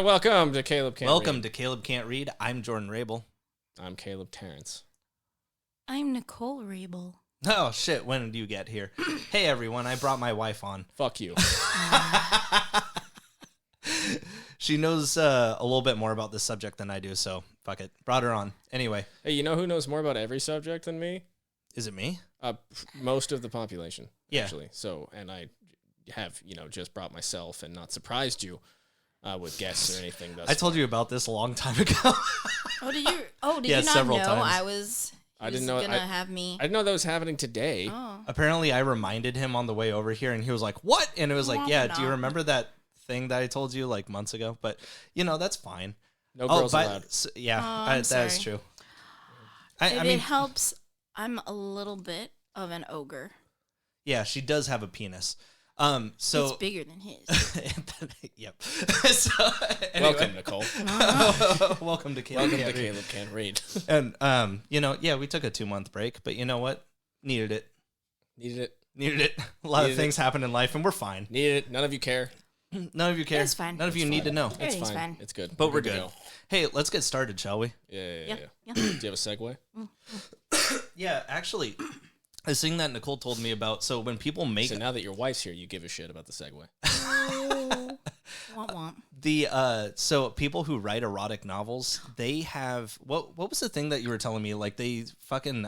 welcome to Caleb Can't Welcome Read. to Caleb Can't Read. I'm Jordan Rabel. I'm Caleb Terrence. I'm Nicole Rabel. Oh, shit. When did you get here? Hey, everyone. I brought my wife on. Fuck you. She knows a little bit more about this subject than I do, so fuck it. Brought her on. Anyway. Hey, you know who knows more about every subject than me? Is it me? Most of the population, Yeah. actually. So, and I have, just brought myself and not surprised you with guests or anything. I told you about this a long time ago. Did Yeah, you not several know times. I didn't know gonna have me? I didn't know that was happening today. Oh. Apparently, I reminded him on the way over here, and he was like, what? And it was like, yeah, do you No. remember that thing that I told you like months ago? But, that's fine. No girls allowed. That is true. If it helps, I'm a little bit of an ogre. Yeah, she does have a penis. So It's bigger than his. Yep. So, anyway. Welcome, Nicole. Welcome to Caleb. Welcome to Caleb Can't Read. And we took a 2-month break, but you know what? Needed it. Needed it. A lot of things happen in life, and we're fine. Needed it. None of you care. None of you care. It's fine. None of you need to know. It's Everything's fine. fine. It's good. But we're to good. go. Hey, let's get started, shall we? Yeah. Yeah. Do you have a segue? Yeah, actually, this thing that Nicole told me about. So when people make So now that your wife's here, you give a shit about the segue. Oh, womp womp. so people who write erotic novels, they have what was the thing that you were telling me? Like they fucking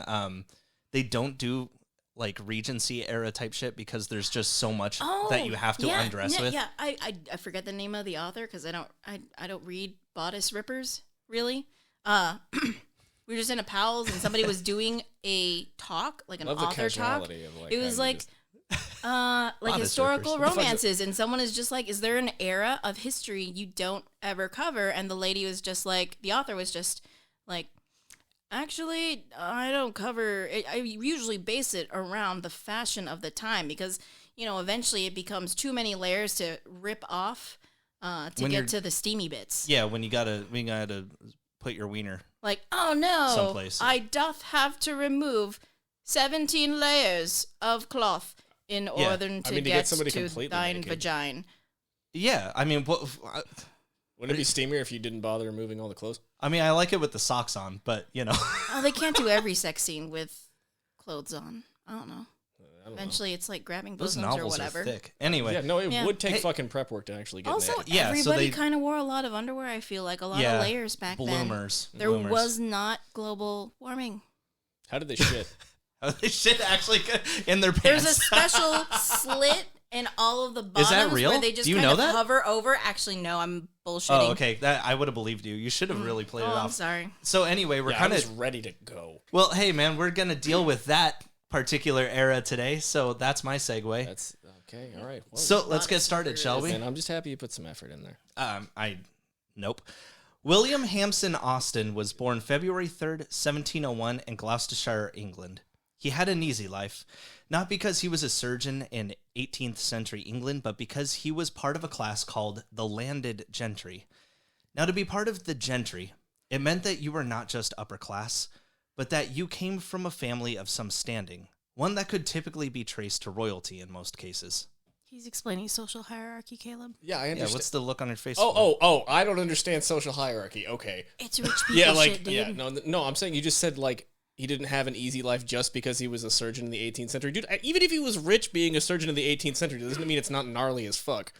they don't do like Regency era type shit because there's just so much that you have to undress with. Yeah, I forget the name of the author because I don't read bodice rippers really. We were just in a Powell's and somebody was doing a talk, like an Love the author talk. casuality of, like, It was how you like just- like Bodice historical rippers. romances, and someone is just like, is there an era of history you don't ever cover? And the lady was just like, the author was just like, actually, I don't cover it. I usually base it around the fashion of the time because, eventually it becomes too many layers to rip off to When you're- get to the steamy bits. Yeah, when you gotta put your wiener. Like, oh no, Someplace. I doth have to remove 17 layers of cloth in order to to get get somebody to completely thine naked. vagina. Yeah, I mean, Wouldn't it be steamier if you didn't bother removing all the clothes? I like it with the socks on, but Oh, they can't do every sex scene with clothes on. I don't know. I don't Eventually, it's like grabbing those bosoms or novels whatever. are thick. Anyway, know. Yeah, no, it Yeah. would take Hey. fucking prep work to actually get Also, naked. Yeah, so everybody they- kind of wore a lot of underwear. I feel like a lot of layers back bloomers. then. There bloomers. was not global warming. How did they shit? Oh, they shit actually in their There's pants. a special slit in all of the bottoms Is that real? where they just Do you kind know of that? hover over. Actually, no, I'm bullshitting. Oh, okay. That I would have believed you. You should have really played it Oh, I'm off. sorry. So anyway, we're Yeah, kind I was of ready to go. well. Hey, man, we're gonna deal with that particular era today. So that's my segue. That's okay. All right. Well, So let's get started, shall we? man, I'm just happy you put some effort in there. Nope. William Hampson Austen was born February 3rd, 1701 in Gloucestershire, England. He had an easy life, not because he was a surgeon in 18th century England, but because he was part of a class called the landed gentry. Now, to be part of the gentry, it meant that you were not just upper class, but that you came from a family of some standing, one that could typically be traced to royalty in most cases. He's explaining social hierarchy, Caleb. Yeah, I Yeah, understand. what's the look on your face? Oh! I don't understand social hierarchy. Okay. It's rich people Yeah, shit, dude. yeah. No. I'm saying you just said like he didn't have an easy life just because he was a surgeon in the 18th century, dude. Even if he was rich, being a surgeon in the 18th century doesn't mean it's not gnarly as fuck.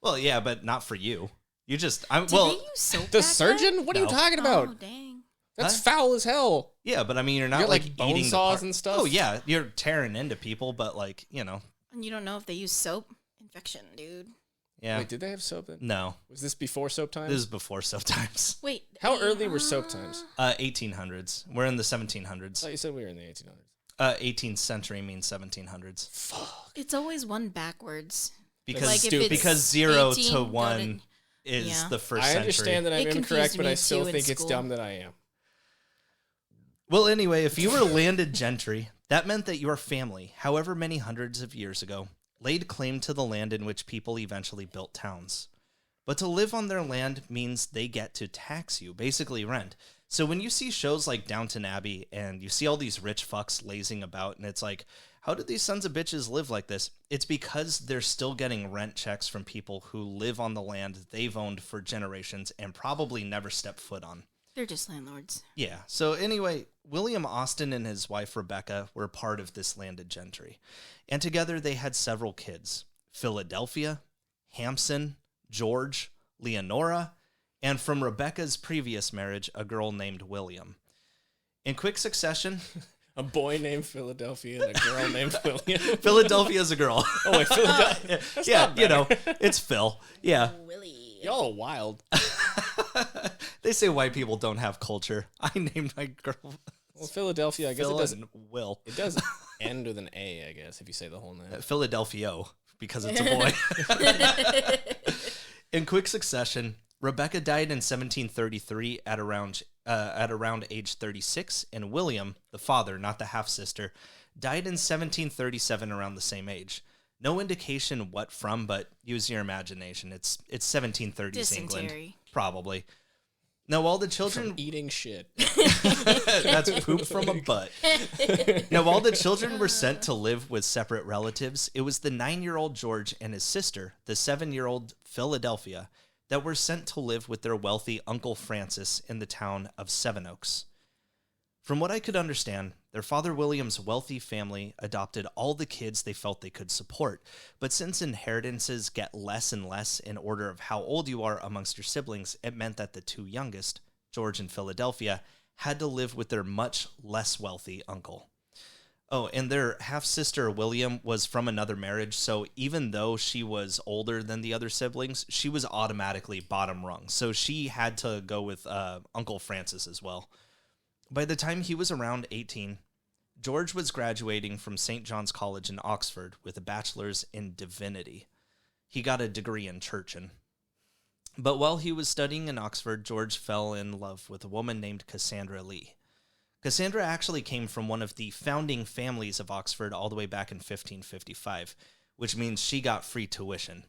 Well, yeah, but not for you. You just, Did they use soap The back surgeon? then? What are you No. talking about? Oh, dang. That's Huh? foul as hell. yeah, but I mean, you're not You're, like like, bone eating the saws part- and stuff? Oh yeah, you're tearing into people, but like And you don't know if they use soap? Infection, dude. yeah. Wait, did they have soap then? No, Was this before soap time? this is before soap times. Wait. How early were soap times? 1800s. We're in the I 1700s. thought you said we were in the 1800s. 18th century means 1700s. Fuck. It's always one backwards. Because Like if it's because 0 18, to go 1 is yeah. the first I century. understand that I'm It confused incorrect, but me I still too in think it's school. dumb that I am. Well, anyway, if you were landed gentry, that meant that your family, however many hundreds of years ago, laid claim to the land in which people eventually built towns. But to live on their land means they get to tax you, basically rent. So when you see shows like Downton Abbey and you see all these rich fucks lazing about and it's like, How do these sons of bitches live like this? It's because they're still getting rent checks from people who live on the land they've owned for generations and probably never stepped foot on. They're just landlords. Yeah. So anyway, William Austen and his wife Rebecca were part of this landed gentry. And together they had several kids. Philadelphia, Hampson, George, Leonora, and from Rebecca's previous marriage, a girl named William. In quick succession... A boy named Philadelphia and a girl named William. Philadelphia's a girl. Oh, wait, Philadelphia. Yeah, you know, it's Phil. Yeah. Willie. Y'all are wild. They say white people don't have culture. I named my girl Well, Philadelphia, I guess Phil it doesn't. and Will. It does end with an A, I guess, if you say the whole name. Philadelphia, because it's a boy. In quick succession, Rebecca died in 1733 at around age 36, and William, the father, not the half-sister, died in 1737 around the same age. No indication what from, but use your imagination. It's 1730s England. Dysentery. Probably. Now, all the children... From eating shit. That's poop from a butt. Now, while the children were sent to live with separate relatives, it was the 9-year-old George and his sister, the 7-year-old Philadelphia, that were sent to live with their wealthy Uncle Francis in the town of Sevenoaks. From what I could understand, their father William's wealthy family adopted all the kids they felt they could support, but since inheritances get less and less in order of how old you are amongst your siblings, it meant that the two youngest, George and Philadelphia, had to live with their much less wealthy uncle. Oh, and their half-sister, William, was from another marriage, so even though she was older than the other siblings, she was automatically bottom rung, so she had to go with Uncle Francis as well. By the time he was around 18, George was graduating from St. John's College in Oxford with a bachelor's in divinity. He got a degree in churchin. But while he was studying in Oxford, George fell in love with a woman named Cassandra Lee. Cassandra actually came from one of the founding families of Oxford all the way back in 1555, which means she got free tuition.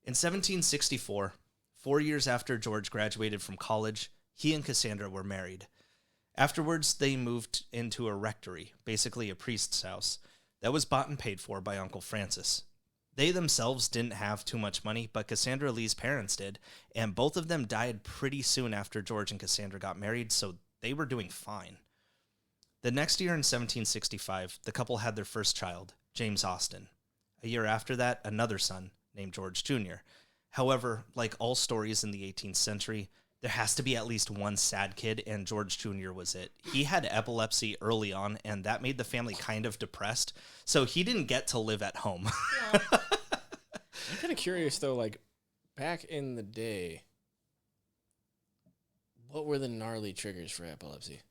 In 1764, 4 years after George graduated from college, he and Cassandra were married. Afterwards, they moved into a rectory, basically a priest's house, that was bought and paid for by Uncle Francis. They themselves didn't have too much money, but Cassandra Lee's parents did, and both of them died pretty soon after George and Cassandra got married, so they were doing fine. The next year in 1765, the couple had their first child, James Austen. A year after that, another son named George Jr. However, like all stories in the 18th century, there has to be at least one sad kid, and George Jr. was it. He had epilepsy early on, and that made the family kind of depressed, so he didn't get to live at home. I'm kind of curious, though, like, back in the day, what were the gnarly triggers for epilepsy?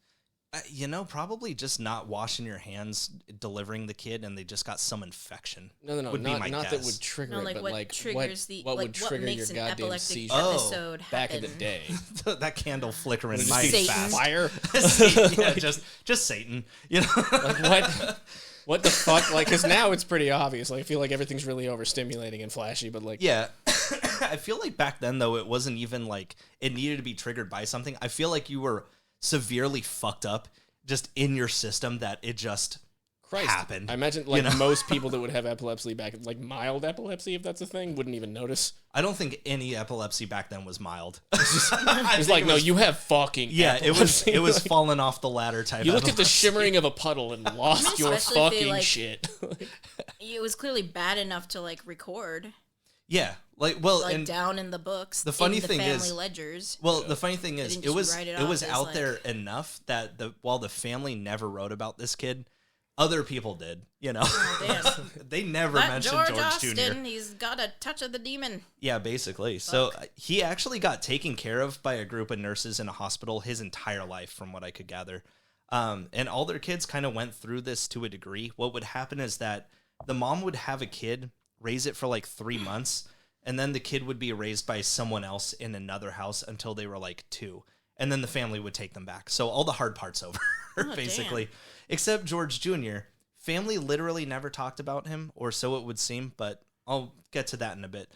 Probably just not washing your hands, delivering the kid, and they just got some infection. No, would be my not guess. that would trigger it, but what like triggers what would trigger makes your an goddamn epileptic seizure episode back happen? in the day? That candle flickering Would it mighty just be fast. fire? Yeah, just Satan. Like what? What the fuck? Like, because now it's pretty obvious. Like, I feel like everything's really overstimulating and flashy, but like, Yeah. I feel like back then, though, it wasn't even like it needed to be triggered by something. I feel like you were severely fucked up just in your system that it just happened. I imagine like most people that would have epilepsy back, like mild epilepsy, if that's a thing, wouldn't even notice. I don't think any epilepsy back then was mild. It's like, no, you have fucking epilepsy. it was falling off the ladder type. You looked at the shimmering of a puddle and lost your Especially if they, fucking like, shit. It was clearly bad enough to like record, Yeah, like and down in the books. the funny in the thing family is, ledgers. well, the funny thing is, didn't it just write it was off as, out like- there enough that while the family never wrote about this kid, other people did. Oh, damn. They never That mentioned George George Austen, Jr. he's got a touch of the demon. Yeah, basically. So he actually got taken care of by a group of nurses in a hospital his entire life, from what I could gather. And all their kids kind of went through this to a degree. What would happen is that the mom would have a kid, raise it for like 3 months, and then the kid would be raised by someone else in another house until they were like 2. And then the family would take them back. So all the hard part's over, basically. Damn. Except George Jr. Family literally never talked about him, or so it would seem, but I'll get to that in a bit.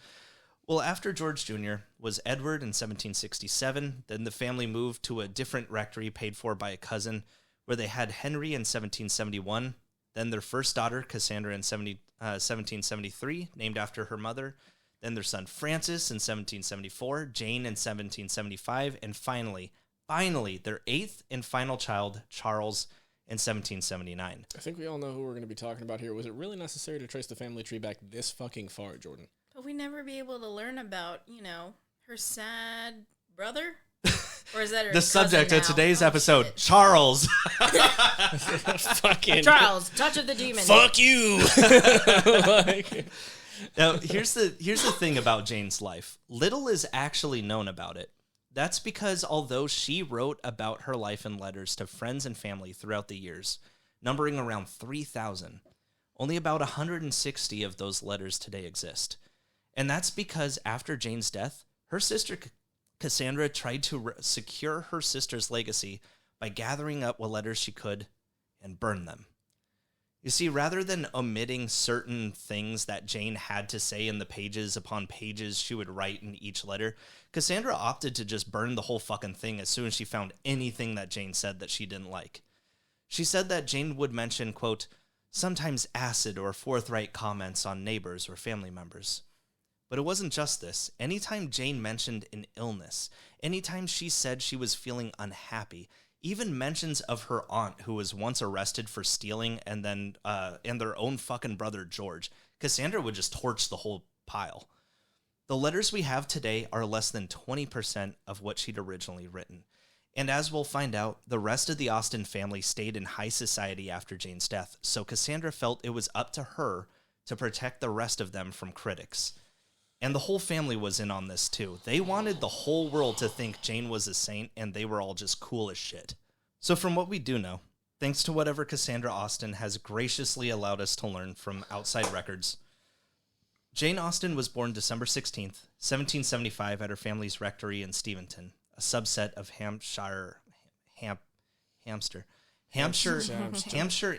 Well, after George Jr. was Edward in 1767, then the family moved to a different rectory paid for by a cousin, where they had Henry in 1771, Then their first daughter, Cassandra, in 1773, named after her mother. Then their son, Francis, in 1774, Jane in 1775, and finally, their eighth and final child, Charles, in 1779. I think we all know who we're going to be talking about here. Was it really necessary to trace the family tree back this fucking far, Jordan? But we never be able to learn about, her sad brother? Or is that her The subject of now? today's Oh, episode, shit. Charles. Fucking Charles, touch of the demon. fuck you. Like, Now, here's the thing about Jane's life. Little is actually known about it. That's because although she wrote about her life in letters to friends and family throughout the years, numbering around 3,000, only about 160 of those letters today exist. And that's because after Jane's death, her sister Cassandra tried to secure her sister's legacy by gathering up what letters she could and burn them. You see, rather than omitting certain things that Jane had to say in the pages upon pages she would write in each letter, Cassandra opted to just burn the whole fucking thing as soon as she found anything that Jane said that she didn't like. She said that Jane would mention, quote, sometimes acid or forthright comments on neighbors or family members. But it wasn't just this. Anytime Jane mentioned an illness, anytime she said she was feeling unhappy, even mentions of her aunt who was once arrested for stealing and then and their own fucking brother George, Cassandra would just torch the whole pile. The letters we have today are less than 20% of what she'd originally written. And as we'll find out, the rest of the Austen family stayed in high society after Jane's death, so Cassandra felt it was up to her to protect the rest of them from critics. And the whole family was in on this too. They wanted the whole world to think Jane was a saint, and they were all just cool as shit. So from what we do know, thanks to whatever Cassandra Austen has graciously allowed us to learn from outside records, Jane Austen was born December 16th, 1775 at her family's rectory in Steventon, a subset of Hampshire,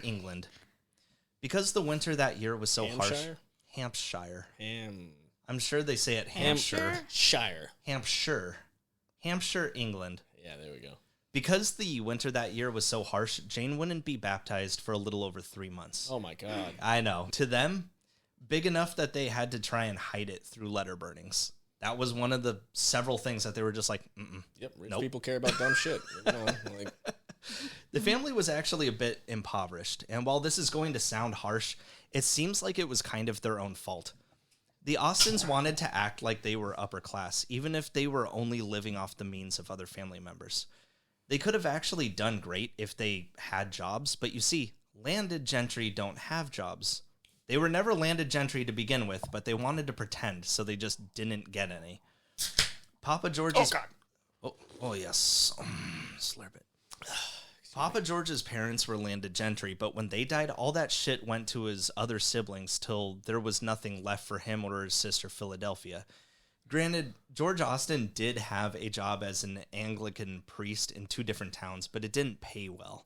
England. Because the winter that year was so harsh. Hampshire. I'm sure they say it Hampshire. Hampshire, England. Yeah, there we go. Because the winter that year was so harsh, Jane wouldn't be baptized for a little over 3 months. Oh my god. I know. To them, big enough that they had to try and hide it through letter burnings. That was one of the several things that they were just like, Yep, rich people care about dumb shit. The family was actually a bit impoverished, and while this is going to sound harsh, it seems like it was kind of their own fault. The Austens wanted to act like they were upper class, even if they were only living off the means of other family members. They could have actually done great if they had jobs, but you see, landed gentry don't have jobs. They were never landed gentry to begin with, but they wanted to pretend, so they just didn't get any. Papa George's... Oh, God. Oh yes. Slurp it. Papa George's parents were landed gentry, but when they died, all that shit went to his other siblings till there was nothing left for him or his sister Philadelphia. Granted, George Austen did have a job as an Anglican priest in 2 different towns, but it didn't pay well.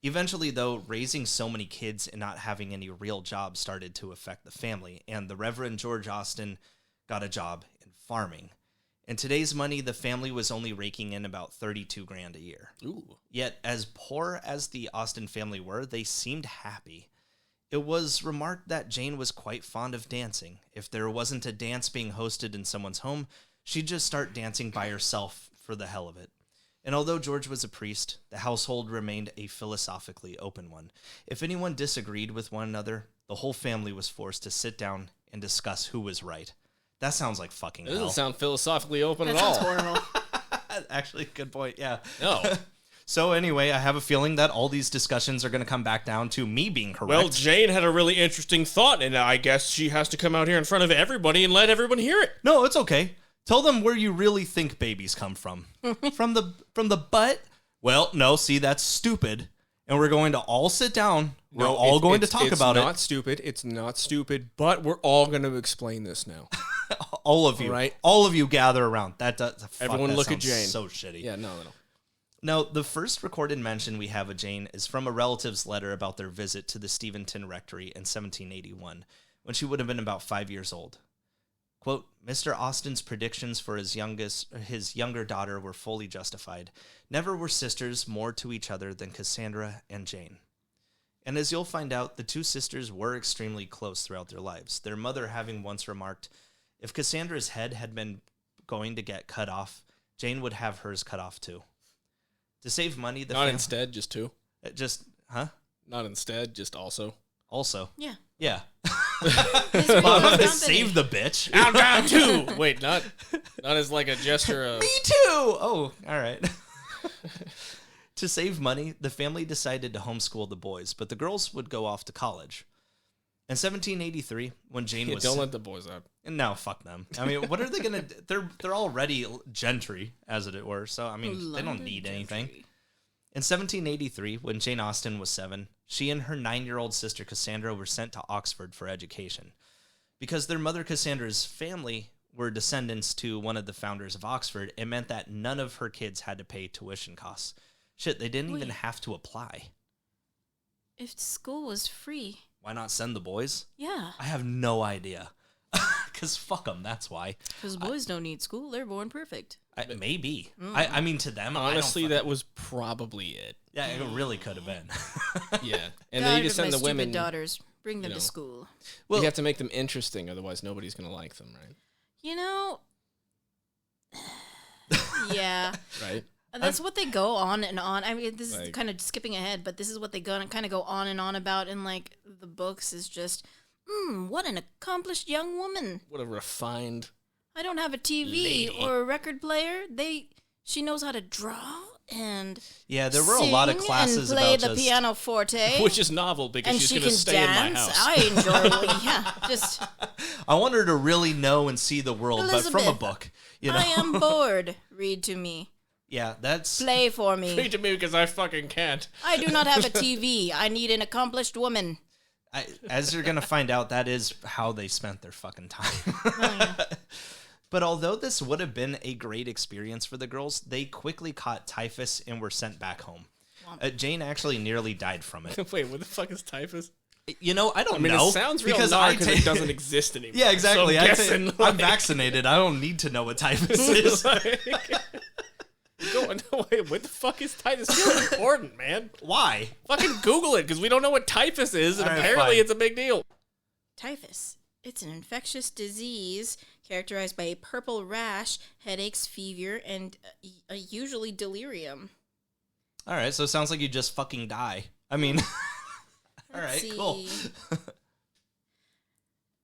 Eventually, though, raising so many kids and not having any real jobs started to affect the family, and the Reverend George Austen got a job in farming. In today's money, the family was only raking in about $32,000 a year. Ooh. Yet, as poor as the Austen family were, they seemed happy. It was remarked that Jane was quite fond of dancing. If there wasn't a dance being hosted in someone's home, she'd just start dancing by herself for the hell of it. And although George was a priest, the household remained a philosophically open one. If anyone disagreed with one another, the whole family was forced to sit down and discuss who was right. That sounds like fucking hell. It doesn't sound philosophically open That at all. sounds horrible. Actually, good point, yeah. No. So anyway, I have a feeling that all these discussions are going to come back down to me being correct. Well, Jane had a really interesting thought, and I guess she has to come out here in front of everybody and let everyone hear it. No, it's okay. Tell them where you really think babies come from. From the butt? Well, no, see, that's stupid. And we're going to all sit down. We're all going to talk about it. It's not stupid. It's not stupid, but we're all going to explain this now. All of you. Right. All of you gather around. Everyone that look at sounds Jane. So shitty. Yeah, no. Now, the first recorded mention we have of Jane is from a relative's letter about their visit to the Steventon Rectory in 1781, when she would have been about 5 years old. Quote, Mr. Austen's predictions for his younger daughter were fully justified. Never were sisters more to each other than Cassandra and Jane. And as you'll find out, the two sisters were extremely close throughout their lives. Their mother having once remarked, if Cassandra's head had been going to get cut off, Jane would have hers cut off too. To save money, Not instead, just two. Huh? Not instead, just also. Also. Yeah. Yeah. His Well, I'm company. going to save the bitch. Down two. Wait, not as like a gesture of. Me too. Oh, all right. To save money, the family decided to homeschool the boys, but the girls would go off to college. In 1783, when Jane was... Don't let the boys out. No, fuck them. I mean, what are they going to... They're already gentry, as it were, so, I mean, they don't need anything. In 1783, when Jane Austen was 7, she and her 9-year-old sister Cassandra were sent to Oxford for education. Because their mother Cassandra's family were descendants to one of the founders of Oxford, it meant that none of her kids had to pay tuition costs. Shit, they didn't even have to apply. If school was free. Why not send the boys? Yeah. I have no idea. Because fuck them, that's why. Because boys don't need school. They're born perfect. Maybe. I mean, to them, Honestly, that was probably it. Yeah, it really could have been. Yeah. And God, they need to my send the stupid women. daughters. Bring them you to know. school. Well, you have to make them interesting, otherwise nobody's going to like them, right? You know... yeah. Right? That's what they go on and on. I mean, this is Like- kind of skipping ahead, but this is what they kind of go on and on about in, like, the books is just, what an accomplished young woman. What a refined. I don't have a TV Lady. or a record player. She knows how to draw and Yeah, there were a lot of sing classes and play about the just... piano forte. Which is novel because and she's she going to can stay dance. in my house. I enjoy, yeah, just I want her to really know and see the world, but from a Elizabeth, book. You know? I am bored. Read to me. Yeah, that's... Play for me. Read to me because I fucking can't. I do not have a TV. I need an accomplished woman. As you're going to find out, that is how they spent their fucking time. Oh, yeah. But although this would have been a great experience for the girls, they quickly caught typhus and were sent back home. Jane actually nearly died from it. Wait, what the fuck is typhus? You know, I don't I mean, know. it sounds real because because it doesn't exist anymore. Yeah, exactly. So I'm guessing, I'm vaccinated. I don't need to know what typhus is. Wait, what the fuck is typhus? This feels important, man. Why? Fucking Google it because we don't know what typhus is, and All right, apparently fine. it's a big deal. Typhus. It's an infectious disease characterized by a purple rash, headaches, fever, and usually delirium. All right, so it sounds like you just fucking die. I mean, all right, Let's cool. see.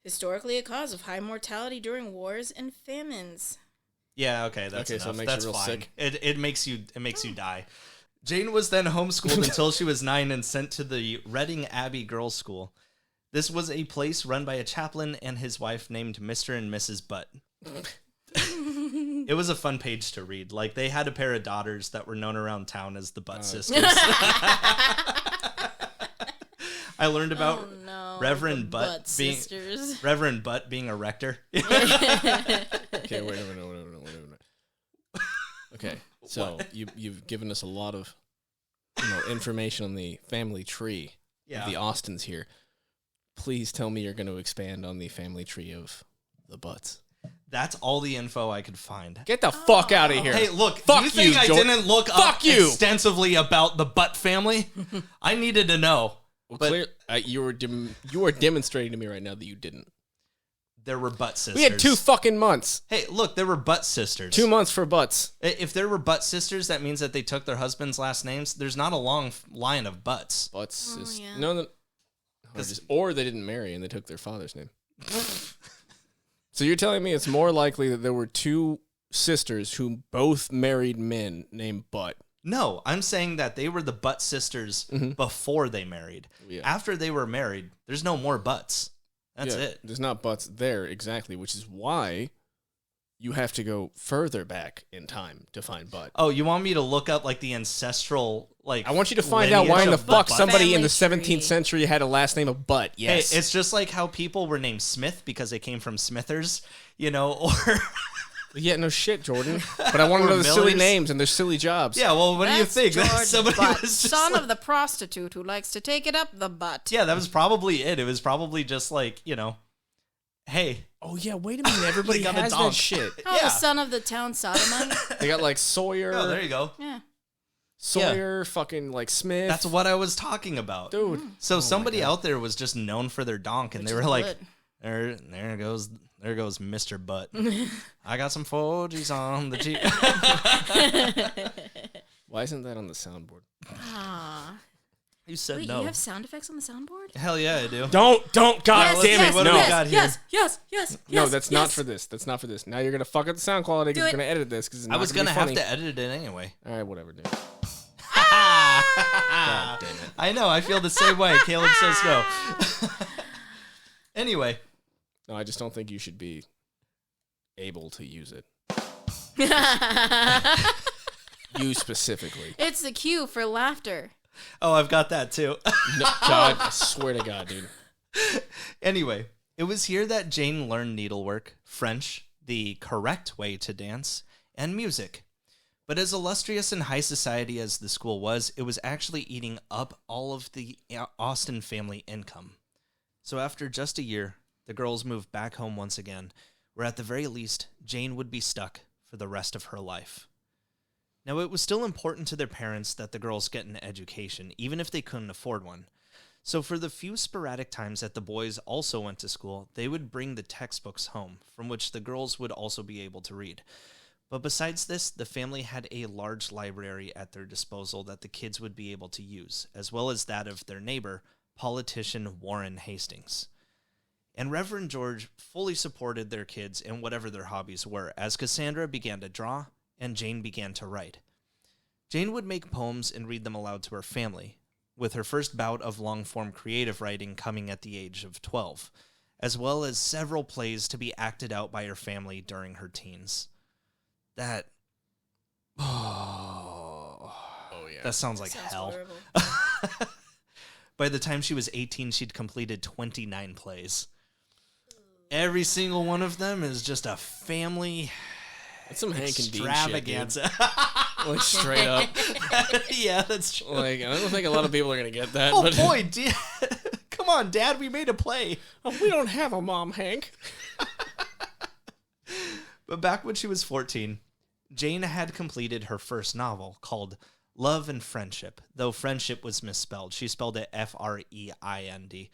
Historically a cause of high mortality during wars and famines. Yeah, okay, that's Okay, so enough. it makes you That's real fine. sick. It makes you die. Jane was then homeschooled until she was 9 and sent to the Reading Abbey Girls' School. This was a place run by a chaplain and his wife named Mr. and Mrs. Butt. It was a fun page to read. Like, they had a pair of daughters that were known around town as the Butt Sisters. I learned about Oh no. Reverend the Butt being sisters. Reverend Butt being a rector. Okay, wait a minute. Okay, so you've given us a lot of information on the family tree of the Austens here. Please tell me you're going to expand on the family tree of the Butts. That's all the info I could find. Get the fuck out of here. Hey, look, Fuck you think I Jordan. didn't look Fuck up you. extensively about the Butt family? I needed to know. Well, But you are demonstrating to me right now that you didn't. there were Butt sisters. We had 2 fucking months. Hey, look, there were Butt sisters. 2 months for Butts. If there were Butt sisters, that means that they took their husband's last names. There's not a long line of Butts. Butts Oh, is yeah. no. Or they didn't marry and they took their father's name. So you're telling me it's more likely that there were 2 sisters who both married men named Butt. No, I'm saying that they were the Butt sisters before they married. Yeah. After they were married, there's no more Butts. That's Yeah, it. There's not Butts there exactly, which is why you have to go further back in time to find Butt. Oh, you want me to look up like the ancestral I want you to find out why in the lineage of fuck Butt? somebody in the Family 17th tree. century had a last name of Butt. Yes. Hey, it's just like how people were named Smith because they came from Smithers, or Yeah, no shit, Jordan. But I want to Or know the silly Millers. names and their silly jobs. yeah. Well, what do you That's think? George Somebody Butt, was just son like- of the prostitute who likes to take it up the butt. Yeah, that was probably it. It was probably just like hey, Oh yeah, wait a minute. Everybody They got a has that dog. shit. Oh, Yeah. the son of the town sodomite. They got like Sawyer. oh, there you go. Yeah. Sawyer, fucking like Smith. That's what I was talking about. Dude. So somebody out there was just known for their donk, and they were like, there goes Mr. Butt. I got some Folgies on the Jeep. Why isn't that on the soundboard? You said Wait, no. you have sound effects on the soundboard? Hell yeah, I do. Don't, God damn it. What do we got here? Yes. No, that's not for this. That's not for this. Now you're going to fuck up the sound quality because you're going to edit this. Cause it's I was going to have to edit it anyway. All right, whatever, dude. God damn it. I know, I feel the same way. Caleb says no. Anyway. No, I just don't think you should be able to use it. You specifically. It's the cue for laughter. Oh, I've got that too. No, God, I swear to God, dude. Anyway, it was here that Jane learned needlework, French, the correct way to dance, and music. But as illustrious and high society as the school was, it was actually eating up all of the Austen family income. So after just a year, the girls moved back home once again, where at the very least, Jane would be stuck for the rest of her life. Now, it was still important to their parents that the girls get an education, even if they couldn't afford one. So for the few sporadic times that the boys also went to school, they would bring the textbooks home, from which the girls would also be able to read. But besides this, the family had a large library at their disposal that the kids would be able to use, as well as that of their neighbor, politician Warren Hastings. And Reverend George fully supported their kids in whatever their hobbies were, as Cassandra began to draw and Jane began to write. Jane would make poems and read them aloud to her family, with her first bout of long-form creative writing coming at the age of 12, as well as several plays to be acted out by her family during her teens. That sounds like hell. By the time she was 18, she'd completed 29 plays. Every single one of them is just a family That's some Hank and Dean extravaganza. Shit, like straight up. Yeah, that's true. Like, I don't think a lot of people are gonna get that. Oh but boy, come on, Dad, we made a play. Oh, we don't have a mom, Hank. But back when she was 14, Jane had completed her first novel called Love and Friendship, though friendship was misspelled. She spelled it F-R-E-I-N-D.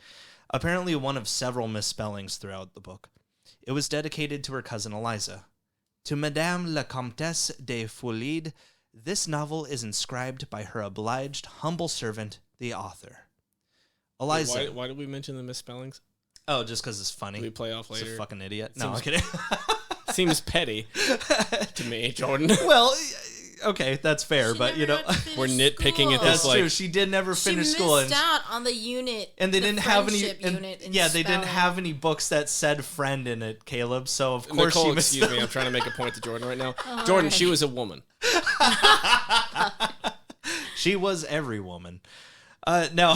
Apparently one of several misspellings throughout the book. It was dedicated to her cousin Eliza. To Madame la Comtesse de Foulide, this novel is inscribed by her obliged, humble servant, the author. Eliza. Wait, why did we mention the misspellings? Oh, just because it's funny. Do we play off later? It's a fucking idiot. No, I'm kidding. Seems petty to me, Jordan. Well, okay, that's fair, but you know, we're nitpicking at this. That's true. She did never finish school. She missed out on the unit, and they didn't have any. They didn't have any books that said "friend" in it, Caleb. So of course Nicole, she missed. Excuse me, I'm trying to make a point to Jordan right now. Jordan, she was a woman. She was every woman. No,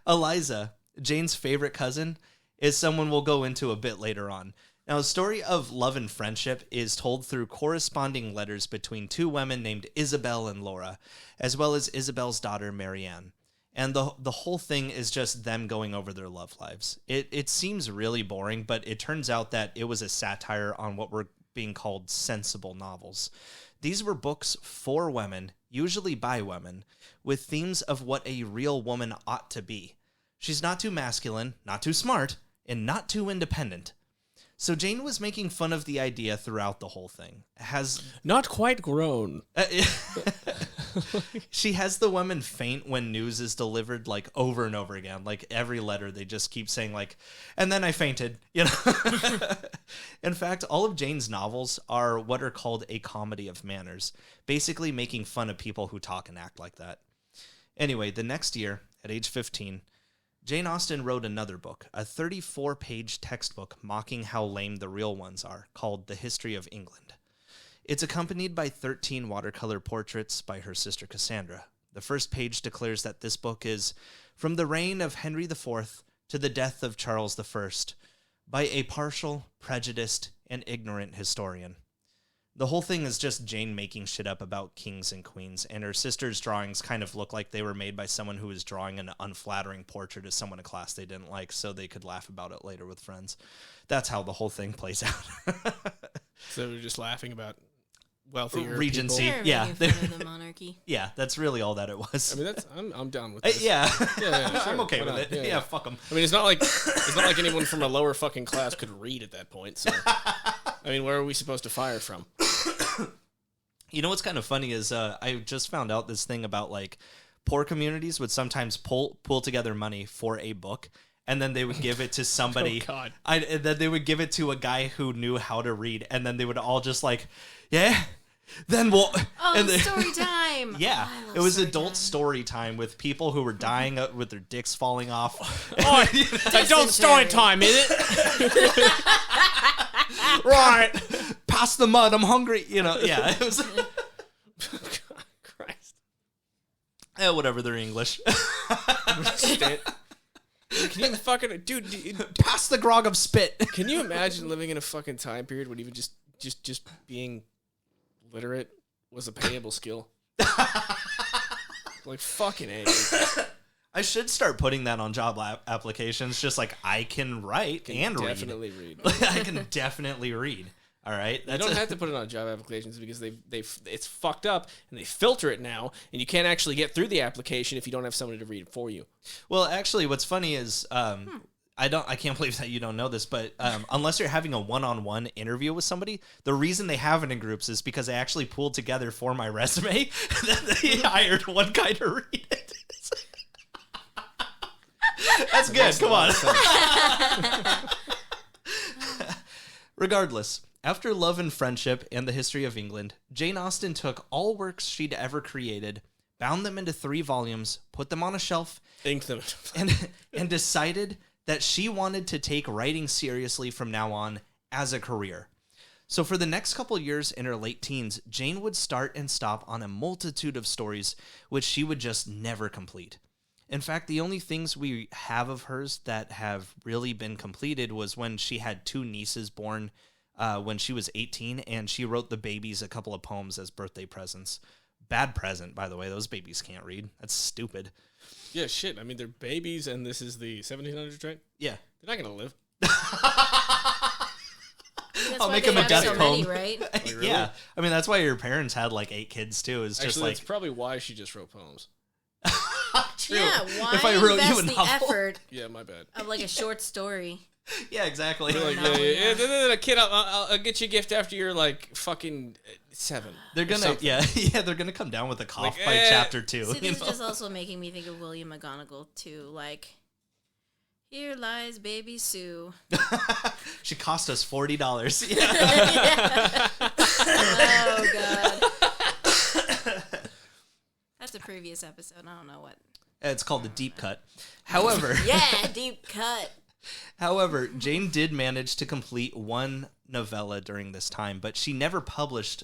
Eliza, Jane's favorite cousin, is someone we'll go into a bit later on. Now, the story of love and friendship is told through corresponding letters between two women named Isabel and Laura, as well as Isabel's daughter, Marianne. And the whole thing is just them going over their love lives. It seems really boring, but it turns out that it was a satire on what were being called sensible novels. These were books for women, usually by women, with themes of what a real woman ought to be. She's not too masculine, not too smart, and not too independent. So Jane was making fun of the idea throughout the whole thing. Not quite grown. She has the women faint when news is delivered, like, over and over again. Like, every letter, they just keep saying, like, and then I fainted, you know? In fact, all of Jane's novels are what are called a comedy of manners, basically making fun of people who talk and act like that. Anyway, the next year, at age 15, Jane Austen wrote another book, a 34-page textbook mocking how lame the real ones are, called The History of England. It's accompanied by 13 watercolor portraits by her sister Cassandra. The first page declares that this book is from the reign of Henry IV to the death of Charles I by a partial, prejudiced, and ignorant historian. The whole thing is just Jane making shit up about kings and queens, and her sister's drawings kind of look like they were made by someone who was drawing an unflattering portrait of someone in class they didn't like, so they could laugh about it later with friends. That's how the whole thing plays out. So we're just laughing about wealthier Regency. people. They're Yeah. making fun of the monarchy. Yeah, that's really all that it was. I mean, I'm down with this. Yeah, Yeah, I'm sure. okay Why with not? it. Yeah, fuck them. I mean, it's not like anyone from a lower fucking class could read at that point. So, I mean, where are we supposed to fire from? You know what's kind of funny is I just found out this thing about like poor communities would sometimes pull together money for a book, and then they would give it to somebody. Oh, God. And then they would give it to a guy who knew how to read, and then they would all just like, yeah, then we'll. Oh, and story time. Yeah, Oh, I love it was story adult time. story time with people who were dying with their dicks falling off. Oh, adult story time, is it? Right, pass the mud. I'm hungry. Yeah, it was. Christ. Whatever. They're English. Can you fucking dude? Pass the grog of spit. Can you imagine living in a fucking time period when even just being literate was a payable skill? Like fucking A. I should start putting that on job applications. Just like I can write and definitely read. I can definitely read. All right, You don't have to put it on job applications because it's fucked up and they filter it now, and you can't actually get through the application if you don't have somebody to read it for you. Well, actually, what's funny is I can't believe that you don't know this, but unless you're having a one-on-one interview with somebody, the reason they have it in groups is because I actually pulled together for my resume that they hired one guy to read it. That's good. Come on. Regardless, after Love and Friendship and the History of England, Jane Austen took all works she'd ever created, bound them into 3 volumes, put them on a shelf, Inked them. and decided that she wanted to take writing seriously from now on as a career. So for the next couple years in her late teens, Jane would start and stop on a multitude of stories which she would just never complete. In fact, the only things we have of hers that have really been completed was when she had 2 nieces born when she was 18, and she wrote the babies a couple of poems as birthday presents. Bad present, by the way. Those babies can't read. That's stupid. Yeah, shit. I mean, they're babies, and this is the 1700s, right? Yeah. They're not gonna live. That's I'll why make they him a have death so poem. many, right? really? Yeah. I mean, that's why your parents had like 8 kids, too. It's just Actually, like... that's probably why she just wrote poems. True. Yeah, why If I wrote invest you a the novel. effort Yeah, my bad. of like a short story? Yeah, exactly. Like, No, yeah. Kid, I'll get you a gift after you're like fucking 7. They're or gonna, something. they're gonna come down with a cough Like, by chapter 2. See, you this is know? just also making me think of William McGonagall too. Like, here lies baby Sue. She cost us $40. Oh god. That's a previous episode. I don't know what. It's called the deep cut. However, Yeah, deep cut. However, Jane did manage to complete 1 novella during this time, but she never published,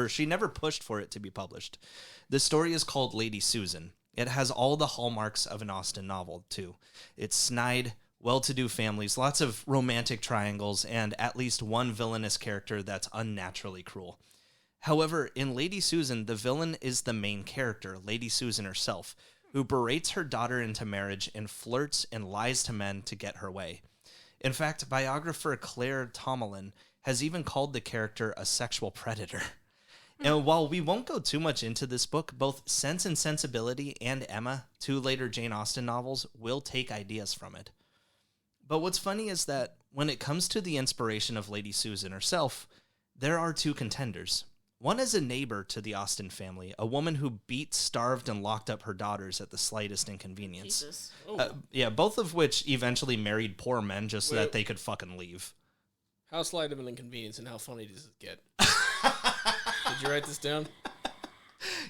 she never pushed for it to be published. The story is called Lady Susan. It has all the hallmarks of an Austen novel, too. It's snide, well-to-do families, lots of romantic triangles, and at least one villainous character that's unnaturally cruel. However, in Lady Susan, the villain is the main character, Lady Susan herself, who berates her daughter into marriage and flirts and lies to men to get her way. In fact, biographer Claire Tomalin has even called the character a sexual predator. And while we won't go too much into this book, both Sense and Sensibility and Emma, 2 later Jane Austen novels, will take ideas from it. But what's funny is that when it comes to the inspiration of Lady Susan herself, there are 2 contenders. One is a neighbor to the Austen family, a woman who beat, starved, and locked up her daughters at the slightest inconvenience. Jesus. Both of which eventually married poor men just so that they could fucking leave. How slight of an inconvenience and how funny does it get? Did you write this down?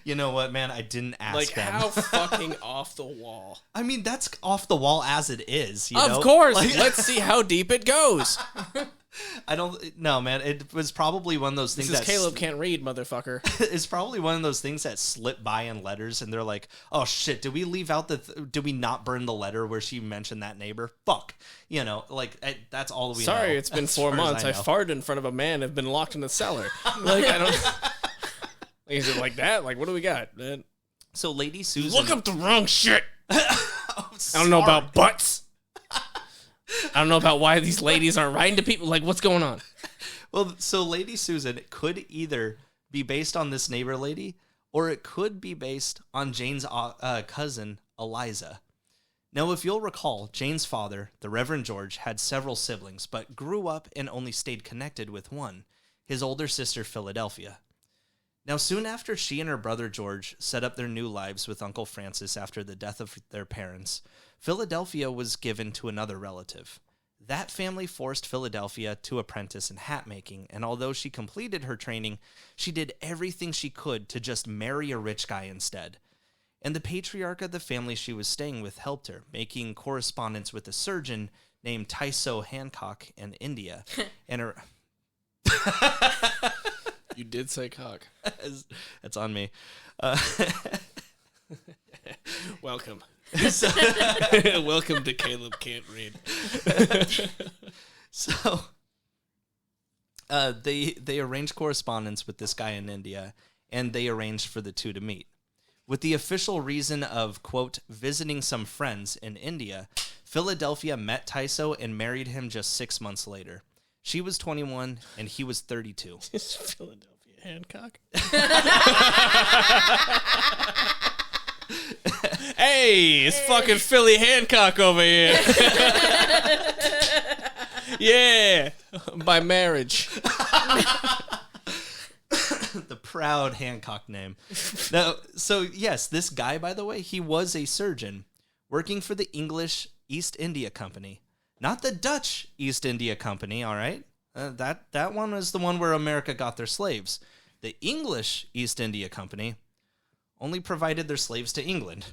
You know what, man? I didn't ask Like, them. how fucking off the wall. I mean, that's off the wall as it is, you know? Of course. Like, Let's see how deep it goes. I don't... No, man. It was probably one of those things This is that... Caleb can't read, motherfucker. It's probably one of those things that slip by in letters, and they're like, oh, shit, did we leave out did we not burn the letter where she mentioned that neighbor? Fuck. You know, like, that's all we know. Sorry, it's been as 4 far as months. I know. farted in front of a man. I've been locked in the cellar. Like, I don't... Is it like that? Like, what do we got, man? So Lady Susan... Look up the wrong shit. Oh, I don't know about butts. I don't know about why these ladies aren't writing to people. Like, what's going on? Well, so Lady Susan could either be based on this neighbor lady, or it could be based on Jane's cousin, Eliza. Now, if you'll recall, Jane's father, the Reverend George, had several siblings, but grew up and only stayed connected with one, his older sister, Philadelphia. Now, soon after she and her brother George set up their new lives with Uncle Francis after the death of their parents, Philadelphia was given to another relative. That family forced Philadelphia to apprentice in hat making, and although she completed her training, she did everything she could to just marry a rich guy instead. And the patriarch of the family she was staying with helped her, making correspondence with a surgeon named Tyso Hancock in India. And her... You did say cock. That's on me. Welcome. Welcome to Caleb Can't Read. So they arranged correspondence with this guy in India, and they arranged for the two to meet. With the official reason of, quote, visiting some friends in India, Philadelphia met Tyso and married him just 6 months later. She was 21, and he was 32. It's Philadelphia Hancock. Hey, it's fucking Philly Hancock over here. Yeah, by marriage. The proud Hancock name. Now, so yes, this guy, by the way, he was a surgeon working for the English East India Company. Not the Dutch East India Company, all right? That one was the one where America got their slaves. The English East India Company only provided their slaves to England.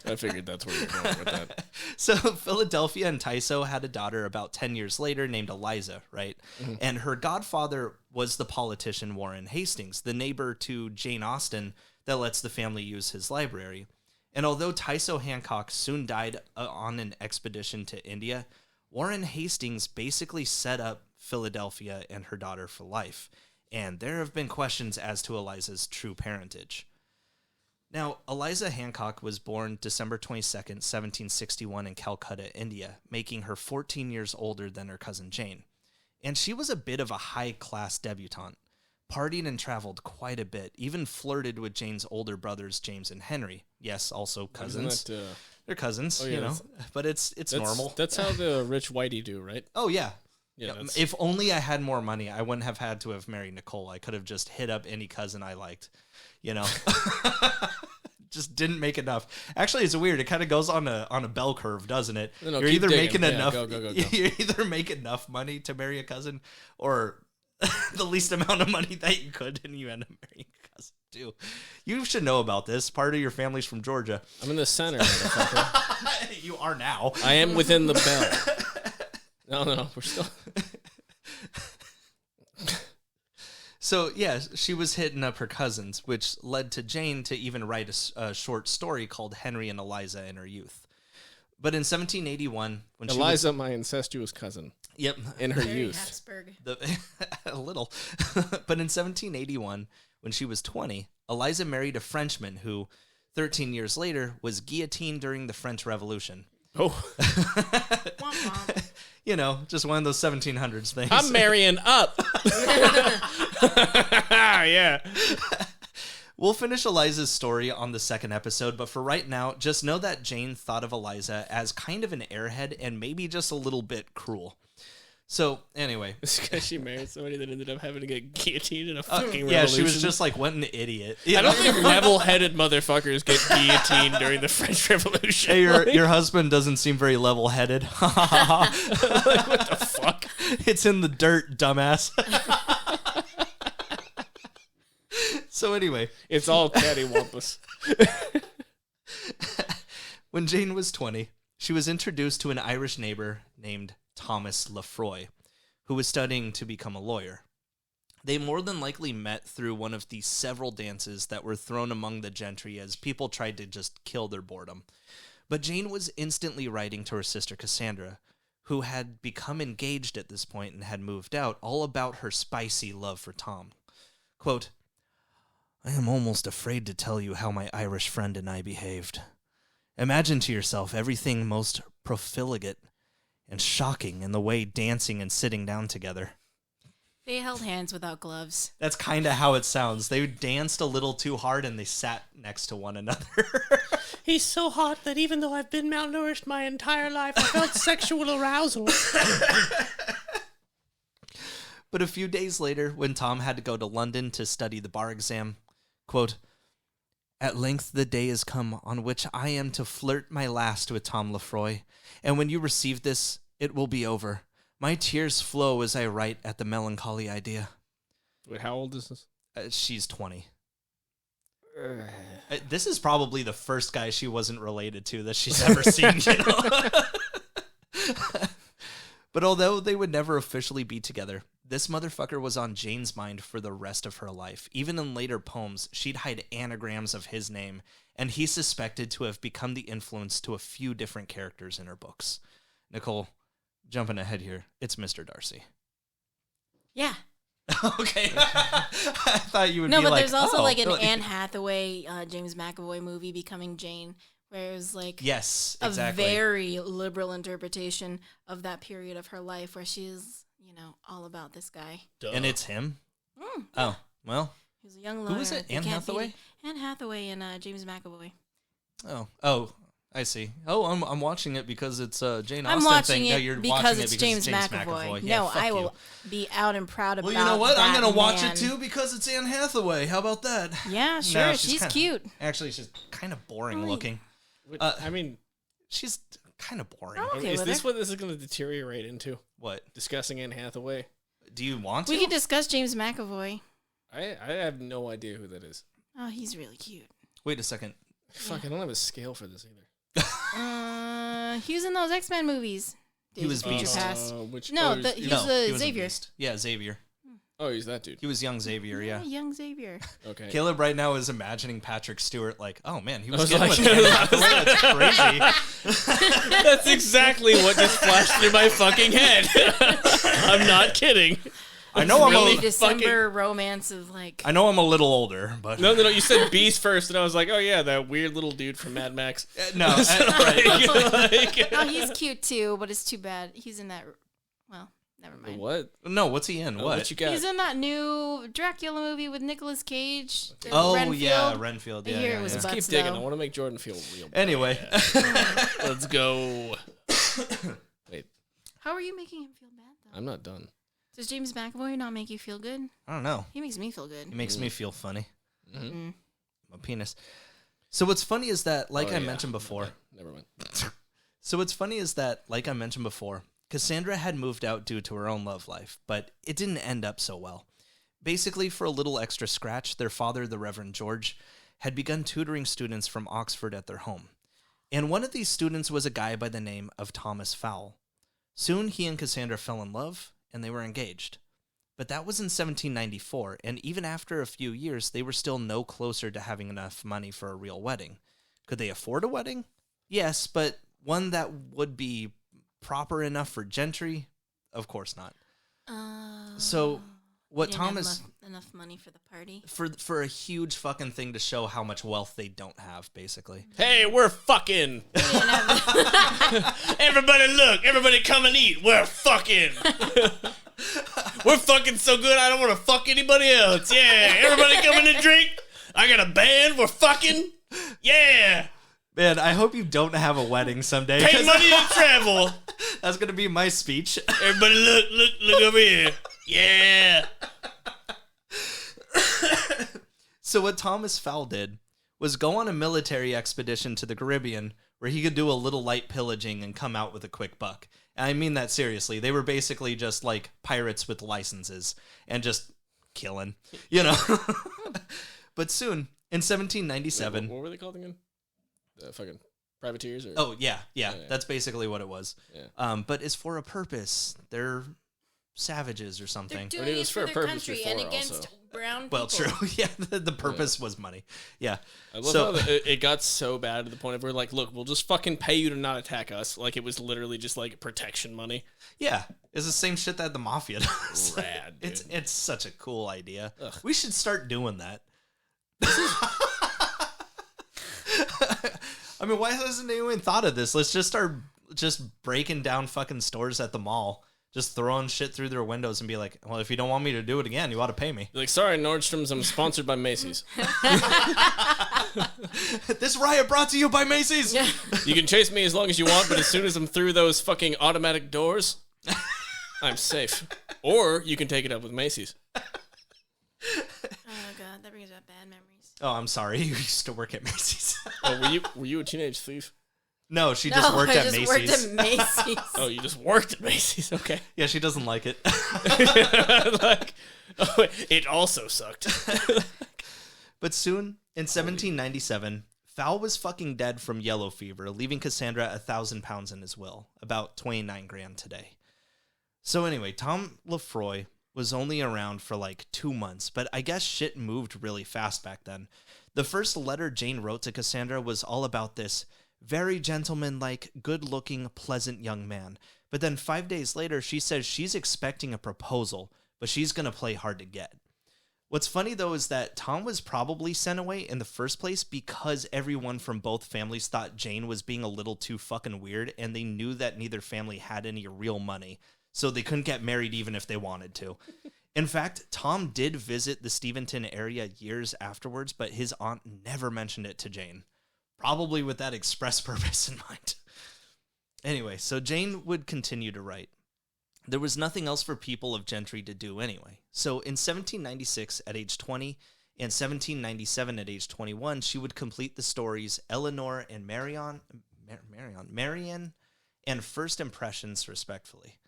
I figured that's where you're going with that. So Philadelphia and Tyso had a daughter about 10 years later named Eliza, right? Mm-hmm. And her godfather was the politician Warren Hastings, the neighbor to Jane Austen that lets the family use his library. And although Tyso Hancock soon died on an expedition to India, Warren Hastings basically set up Philadelphia and her daughter for life. And there have been questions as to Eliza's true parentage. Now, Eliza Hancock was born December 22nd, 1761 in Calcutta, India, making her 14 years older than her cousin Jane. And she was a bit of a high-class debutante, partied and traveled quite a bit, even flirted with Jane's older brothers, James and Henry. Yes, also cousins. They're cousins, oh, yeah, you know, but it's normal. That's how the rich whitey do, right? Oh, yeah. Yeah. If only I had more money, I wouldn't have had to have married Nicole. I could have just hit up any cousin I liked, you know. Just didn't make enough. Actually, it's weird. It kind of goes on a bell curve, doesn't it? No, you're either making enough. Go. You either make enough money to marry a cousin, or the least amount of money that you could, and you end up marrying a cousin too. You should know about this. Part of your family's from Georgia. I'm in the center, motherfucker. You are now. I am within the bell. No, we're still. So, yeah, she was hitting up her cousins, which led to Jane to even write a short story called Henry and Eliza in her youth. But in 1781, when Eliza, my incestuous cousin. Yep. In her Very youth. Habsburg. A little. But in 1781, when she was 20, Eliza married a Frenchman who, 13 years later, was guillotined during the French Revolution. Oh. Womp womp. You know, just one of those 1700s things. I'm marrying up. Yeah. We'll finish Eliza's story on the second episode, but for right now, just know that Jane thought of Eliza as kind of an airhead and maybe just a little bit cruel. So, anyway. It's because she married somebody that ended up having to get guillotined in a fucking revolution. Yeah, she was just like, what an idiot. I don't think level-headed motherfuckers get guillotined during the French Revolution. Hey, your husband doesn't seem very level-headed. Like, what the fuck? It's in the dirt, dumbass. So anyway. It's all cattywampus. When Jane was 20, she was introduced to an Irish neighbor named Thomas Lefroy, who was studying to become a lawyer. They more than likely met through one of the several dances that were thrown among the gentry as people tried to just kill their boredom. But Jane was instantly writing to her sister Cassandra, who had become engaged at this point and had moved out, all about her spicy love for Tom. Quote, I am almost afraid to tell you how my Irish friend and I behaved. Imagine to yourself everything most profligate and shocking in the way dancing and sitting down together. They held hands without gloves. That's kind of how it sounds. They danced a little too hard and they sat next to one another. He's so hot that even though I've been malnourished my entire life, I felt sexual arousal. But a few days later, when Tom had to go to London to study the bar exam, quote, "At length the day is come on which I am to flirt my last with Tom Lefroy, and when you receive this, it will be over. My tears flow as I write at the melancholy idea." Wait, how old is this? She's 20. This is probably the first guy she wasn't related to that she's ever seen, you know? But although they would never officially be together, this motherfucker was on Jane's mind for the rest of her life. Even in later poems, she'd hide anagrams of his name, and he's suspected to have become the influence to a few different characters in her books. Nicole, jumping ahead here, it's Mr. Darcy. Yeah. Okay. I thought you would be like, no, but there's also like an Oh. Anne Hathaway, James McAvoy movie, Becoming Jane, where it was like Yes, a exactly. very liberal interpretation of that period of her life where she's, all about this guy. Duh. And it's him? Mm. Oh, well. He was a young lawyer. Who was it? They Anne can't beat Hathaway? it. Anne Hathaway and James McAvoy. Oh, I see. Oh, I'm watching it because it's Jane Austen I'm watching thing. it No, you're because watching it's it James because McAvoy. Yeah, No, fuck I you. will be out and proud about Well, you know what? I'm that going to watch man. it too because it's Anne Hathaway. How about that? Yeah, sure. No, she's kinda- cute. Actually, she's kind of boring Really? looking. I mean, She's kind of boring. Oh. Okay is with this her. what this is going to deteriorate into? What? Discussing Anne Hathaway? Do you want to? We can discuss James McAvoy. I have no idea who that is. Oh, he's really cute. Wait a second. Fuck, I don't have a scale for this either. He was in those X-Men movies. He was Days of Future Beast. Past. Which, No, oh, the- he's, he No, was he wasn't Xavier. Beast. Yeah, Xavier. oh, he's that dude. He was young Xavier, yeah. Young Xavier. Okay. Caleb right now is imagining Patrick Stewart like, oh man, he was, was getting like- with Anne Hathaway. That's crazy. That's exactly what just flashed through my fucking head. I'm not kidding. I know I'm Really a, December romance of like. I know I'm a little older, but No, you said Beast first, and I was like, oh yeah, that weird little dude from Mad Max. no, Like- Oh, he's cute too, but it's too bad he's in that. Well, never mind. What? no. What's he in? Oh, What? you got? He's in that new Dracula movie with Nicolas Cage. Oh Renfield. yeah, Renfield. I Yeah, hear yeah, it was yeah. about- Keep Butts, digging. though. I want to make Jordan feel real. Anyway, Let's go. Wait, How are you making him feel bad though? I'm not done. Does James McAvoy not make you feel good? I don't know. He makes me feel good. It makes me feel funny. Mm. My penis. So what's funny is that, like Oh, I yeah. mentioned before. Never mind. So what's funny is that, like I mentioned before, Cassandra had moved out due to her own love life, but it didn't end up so well. Basically, for a little extra scratch, their father, the Reverend George, had begun tutoring students from Oxford at their home. And one of these students was a guy by the name of Thomas Fowle. Soon, he and Cassandra fell in love, and they were engaged. But that was in 1794, and even after a few years, they were still no closer to having enough money for a real wedding. Could they afford a wedding? Yes, but one that would be proper enough for gentry? Of course not. So, what Didn't have Thomas... enough money for the party. For a huge fucking thing to show how much wealth they don't have, basically. Hey, we're fucking. They didn't have Everybody look. Everybody come and eat. We're fucking. We're fucking so good I don't want to fuck anybody else. Yeah. Everybody come in and drink. I got a band. We're fucking. Yeah. Man, I hope you don't have a wedding someday. Pay 'cause money to travel. That's going to be my speech. Everybody look over here. Yeah. So what Thomas Fowle did was go on a military expedition to the Caribbean where he could do a little light pillaging and come out with a quick buck. And I mean that seriously. They were basically just like pirates with licenses and just killing, you know. But soon, in 1797... What were they called again? Fucking privateers? Or? Oh, yeah. Yeah. That's basically what it was. Yeah. But it's for a purpose. They're savages or They're something. doing But it it was for for a their purpose country and before against also. brown people. Well, true. Yeah, the purpose was money. Yeah. I love So- how it got so bad to the point of we're like, look, we'll just fucking pay you to not attack us. Like it was literally just like protection money. Yeah, it's the same shit that the mafia does. Rad, dude. It's such a cool idea. Ugh. We should start doing that. I mean, why hasn't anyone thought of this? Let's just start just breaking down fucking stores at the mall. Just throwing shit through their windows and be like, well, if you don't want me to do it again, you ought to pay me. You're like, sorry, Nordstrom's, I'm sponsored by Macy's. This riot brought to you by Macy's. Yeah. You can chase me as long as you want, but as soon as I'm through those fucking automatic doors, I'm safe. Or you can take it up with Macy's. Oh god, that brings up bad memories. Oh, I'm sorry. You used to work at Macy's. Oh, were you a teenage thief? No, she just worked at Macy's. Worked at Macy's. Oh, you just worked at Macy's. Okay. Yeah, she doesn't like it. Like, oh, it also sucked. But soon, in 1797, Fowl was fucking dead from yellow fever, leaving Cassandra 1,000 pounds in his will, about 29 grand today. So anyway, Tom Lefroy was only around for like 2 months, but I guess shit moved really fast back then. The first letter Jane wrote to Cassandra was all about this very gentlemanlike, good-looking, pleasant young man. But then 5 days later, she says she's expecting a proposal, but she's going to play hard to get. What's funny, though, is that Tom was probably sent away in the first place because everyone from both families thought Jane was being a little too fucking weird, and they knew that neither family had any real money, so they couldn't get married even if they wanted to. In fact, Tom did visit the Steventon area years afterwards, but his aunt never mentioned it to Jane. Probably with that express purpose in mind. Anyway, so Jane would continue to write. There was nothing else for people of gentry to do anyway. So in 1796 at age 20 and 1797 at age 21, she would complete the stories Eleanor and Marion and First Impressions, respectively.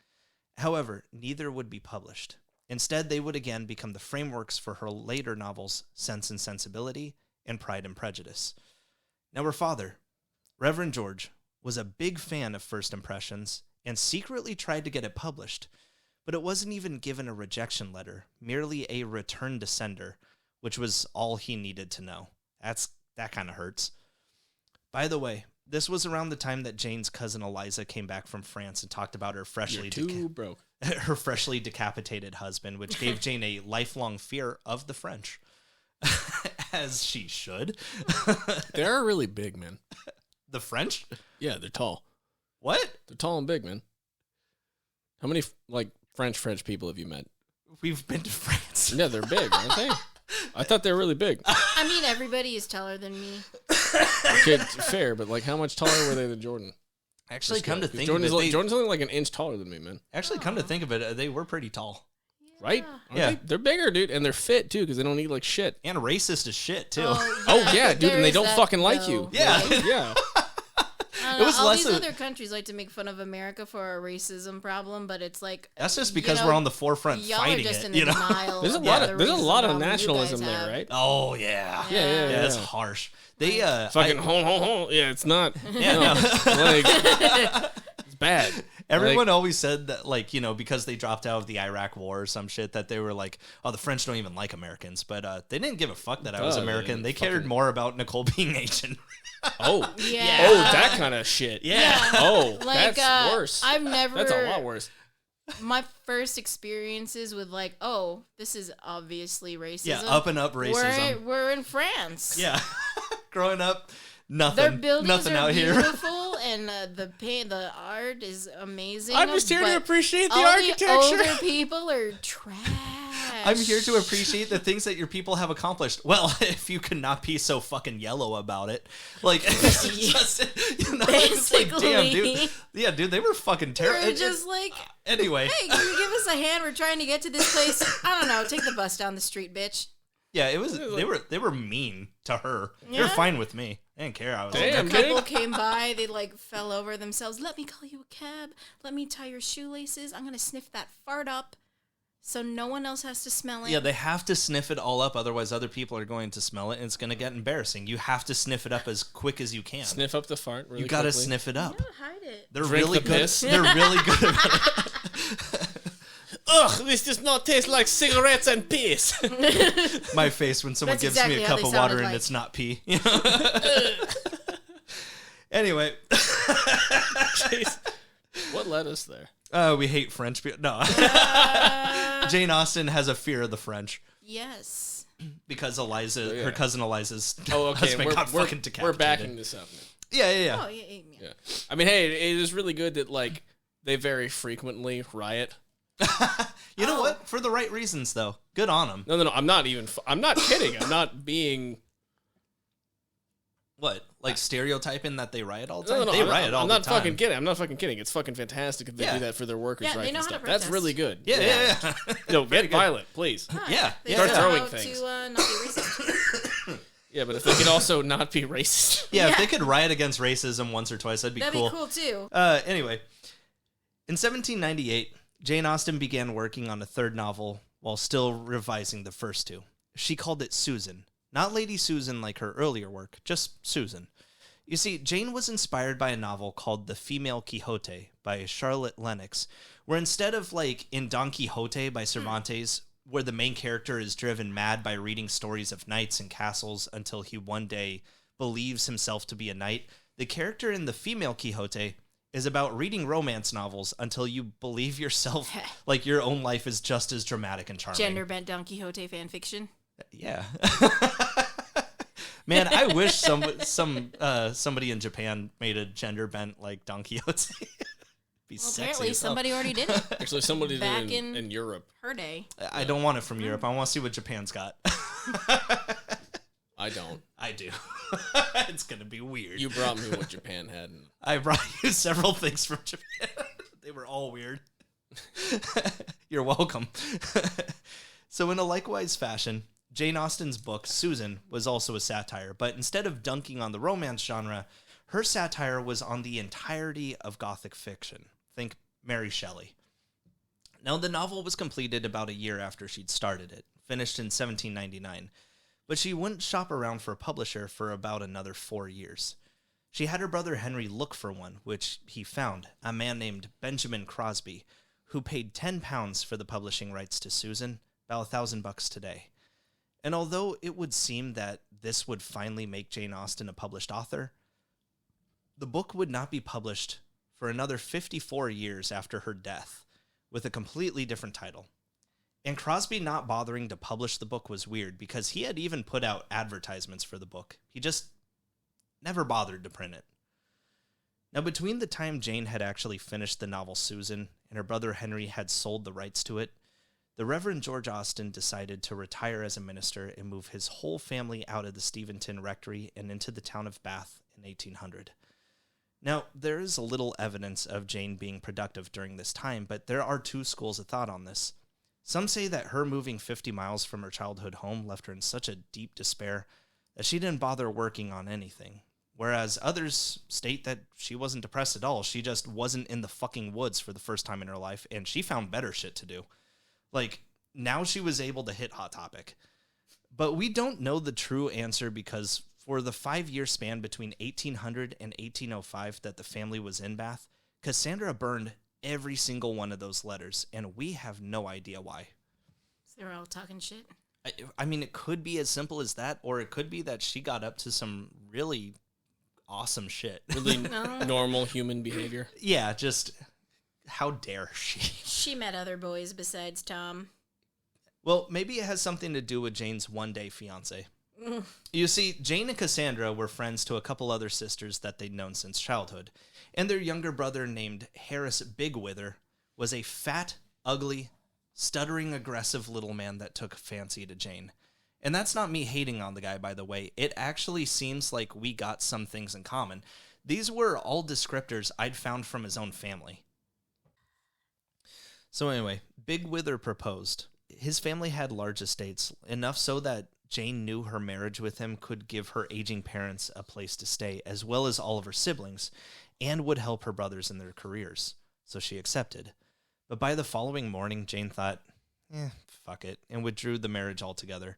However, neither would be published. Instead, they would again become the frameworks for her later novels, Sense and Sensibility and Pride and Prejudice. Now, her father, Reverend George, was a big fan of First Impressions and secretly tried to get it published, but it wasn't even given a rejection letter, merely a return to sender, which was all he needed to know. That kind of hurts. By the way, this was around the time that Jane's cousin Eliza came back from France and talked about her freshly decapitated husband, which gave Jane a lifelong fear of the French. As she should. They're really big, man. The French? Yeah, they're tall. What? They're tall and big, man. How many, French people have you met? We've been to France. Yeah, they're big, aren't they? I thought they were really big. I mean, everybody is taller than me. Okay, fair, but, how much taller were they than Jordan? Actually, come to think Jordan's of it... Jordan's only, an inch taller than me, man. Actually, come to think of it, they were pretty tall. Right? Yeah. They're bigger, dude, and they're fit, too, because they don't eat shit. And racist as shit, too. Oh, yeah, dude, and they don't fucking like you. Yeah. Yeah. It was all these other countries like to make fun of America for our racism problem, but it's that's just because we're on the forefront fighting just it. In denial There's a lot of nationalism there, right? Oh yeah, yeah. It's harsh. They fucking home. Yeah, it's not. Yeah, no. It's bad. Everyone always said that, because they dropped out of the Iraq War or some shit, that they were like, oh, the French don't even like Americans. But they didn't give a fuck that I was American. They cared more about Nicole being Asian. Oh. Yeah. Oh, that kind of shit. Yeah. Oh, that's worse. I've never... That's a lot worse. My first experiences with this is obviously racism. Yeah, up and up racism. We're in France. Yeah. Growing up, nothing. Their buildings nothing are out here. beautiful, and the art is amazing. I'm just here to appreciate the all architecture. All the older people are trash. I'm here to appreciate the things that your people have accomplished. Well, if you could not be so fucking yellow about it. Basically. It's like, damn, dude. Yeah, dude, they were fucking terrible. We're just anyway. Hey, can you give us a hand? We're trying to get to this place. I don't know. Take the bus down the street, bitch. Yeah, it was. They were mean to her. Yeah. They're fine with me. They didn't care. I was Damn, a couple came by. They fell over themselves. Let me call you a cab. Let me tie your shoelaces. I'm gonna sniff that fart up, so no one else has to smell it. Yeah, they have to sniff it all up. Otherwise, other people are going to smell it, and it's gonna get embarrassing. You have to sniff it up as quick as you can. Sniff up the fart. Really you gotta quickly. Sniff it up. You don't hide it. They're Drink really the good. piss. They're really good about it. Ugh, this does not taste like cigarettes and piss. My face when someone That's gives exactly me a how cup they of water sounded and it's not pee. Anyway. Jeez. What led us there? We hate French people. No. Jane Austen has a fear of the French. Yes. Because her cousin Eliza's husband got fucking decapitated. We're backing this up. Yeah. Oh, yeah. I mean, hey, it is really good that They very frequently riot. You know what? For the right reasons, though. Good on them. No. I'm not kidding. I'm not being... What? Like stereotyping that they riot all the time? No, they riot all the time. I'm not fucking kidding. I'm not fucking kidding. It's fucking fantastic if they do that for their workers' rights and stuff. That's really good. Yeah. No, get violent, please. Yeah. Start throwing things. To not be racist. Yeah, but if they could also not be racist. Yeah, if they could riot against racism once or twice, that'd be cool. That'd be cool, too. Anyway, in 1798, Jane Austen began working on a third novel while still revising the first two. She called it Susan. Not Lady Susan like her earlier work, just Susan. You see, Jane was inspired by a novel called The Female Quixote by Charlotte Lennox, where instead of like in Don Quixote by Cervantes, where the main character is driven mad by reading stories of knights and castles until he one day believes himself to be a knight, the character in The Female Quixote is about reading romance novels until you believe yourself like your own life is just as dramatic and charming. Gender-bent Don Quixote fan fiction. Yeah. Man, I wish somebody in Japan made a gender bent like Don Quixote. Be sexy apparently as hell. somebody already did it. Actually, somebody Back did in Europe. Her day. I don't want it from Europe. I want to see what Japan's got. I don't. I do. It's going to be weird. You brought me what Japan had. I brought you several things from Japan. They were all weird. You're welcome. So in a likewise fashion, Jane Austen's book, Susan, was also a satire, but instead of dunking on the romance genre, her satire was on the entirety of Gothic fiction. Think Mary Shelley. Now, the novel was completed about a year after she'd started it, finished in 1799, but she wouldn't shop around for a publisher for about another 4 years. She had her brother Henry look for one, which he found, a man named Benjamin Crosby, who paid £10 for the publishing rights to Susan, about $1,000 today. And although it would seem that this would finally make Jane Austen a published author, the book would not be published for another 54 years after her death, with a completely different title. And Crosby not bothering to publish the book was weird, because he had even put out advertisements for the book. He just never bothered to print it. Now, between the time Jane had actually finished the novel Susan and her brother Henry had sold the rights to it, the Reverend George Austen decided to retire as a minister and move his whole family out of the Steventon Rectory and into the town of Bath in 1800. Now, there is a little evidence of Jane being productive during this time, but there are two schools of thought on this. Some say that her moving 50 miles from her childhood home left her in such a deep despair that she didn't bother working on anything, whereas others state that she wasn't depressed at all. She just wasn't in the fucking woods for the first time in her life, and she found better shit to do. Like, now she was able to hit Hot Topic. But we don't know the true answer, because for the 5-year span between 1800 and 1805 that the family was in Bath, Cassandra burned every single one of those letters, and we have no idea why. So they're all talking shit? I mean, it could be as simple as that, or it could be that she got up to some really awesome shit. Really normal human behavior. Yeah, just... how dare she? She met other boys besides Tom. Well, maybe it has something to do with Jane's one-day fiancé. You see, Jane and Cassandra were friends to a couple other sisters that they'd known since childhood, and their younger brother named Harris Bigwither was a fat, ugly, stuttering, aggressive little man that took a fancy to Jane. And that's not me hating on the guy, by the way. It actually seems like we got some things in common. These were all descriptors I'd found from his own family. So anyway, Bigwither proposed. His family had large estates, enough so that Jane knew her marriage with him could give her aging parents a place to stay, as well as all of her siblings, and would help her brothers in their careers. So she accepted. But by the following morning, Jane thought, fuck it, and withdrew the marriage altogether.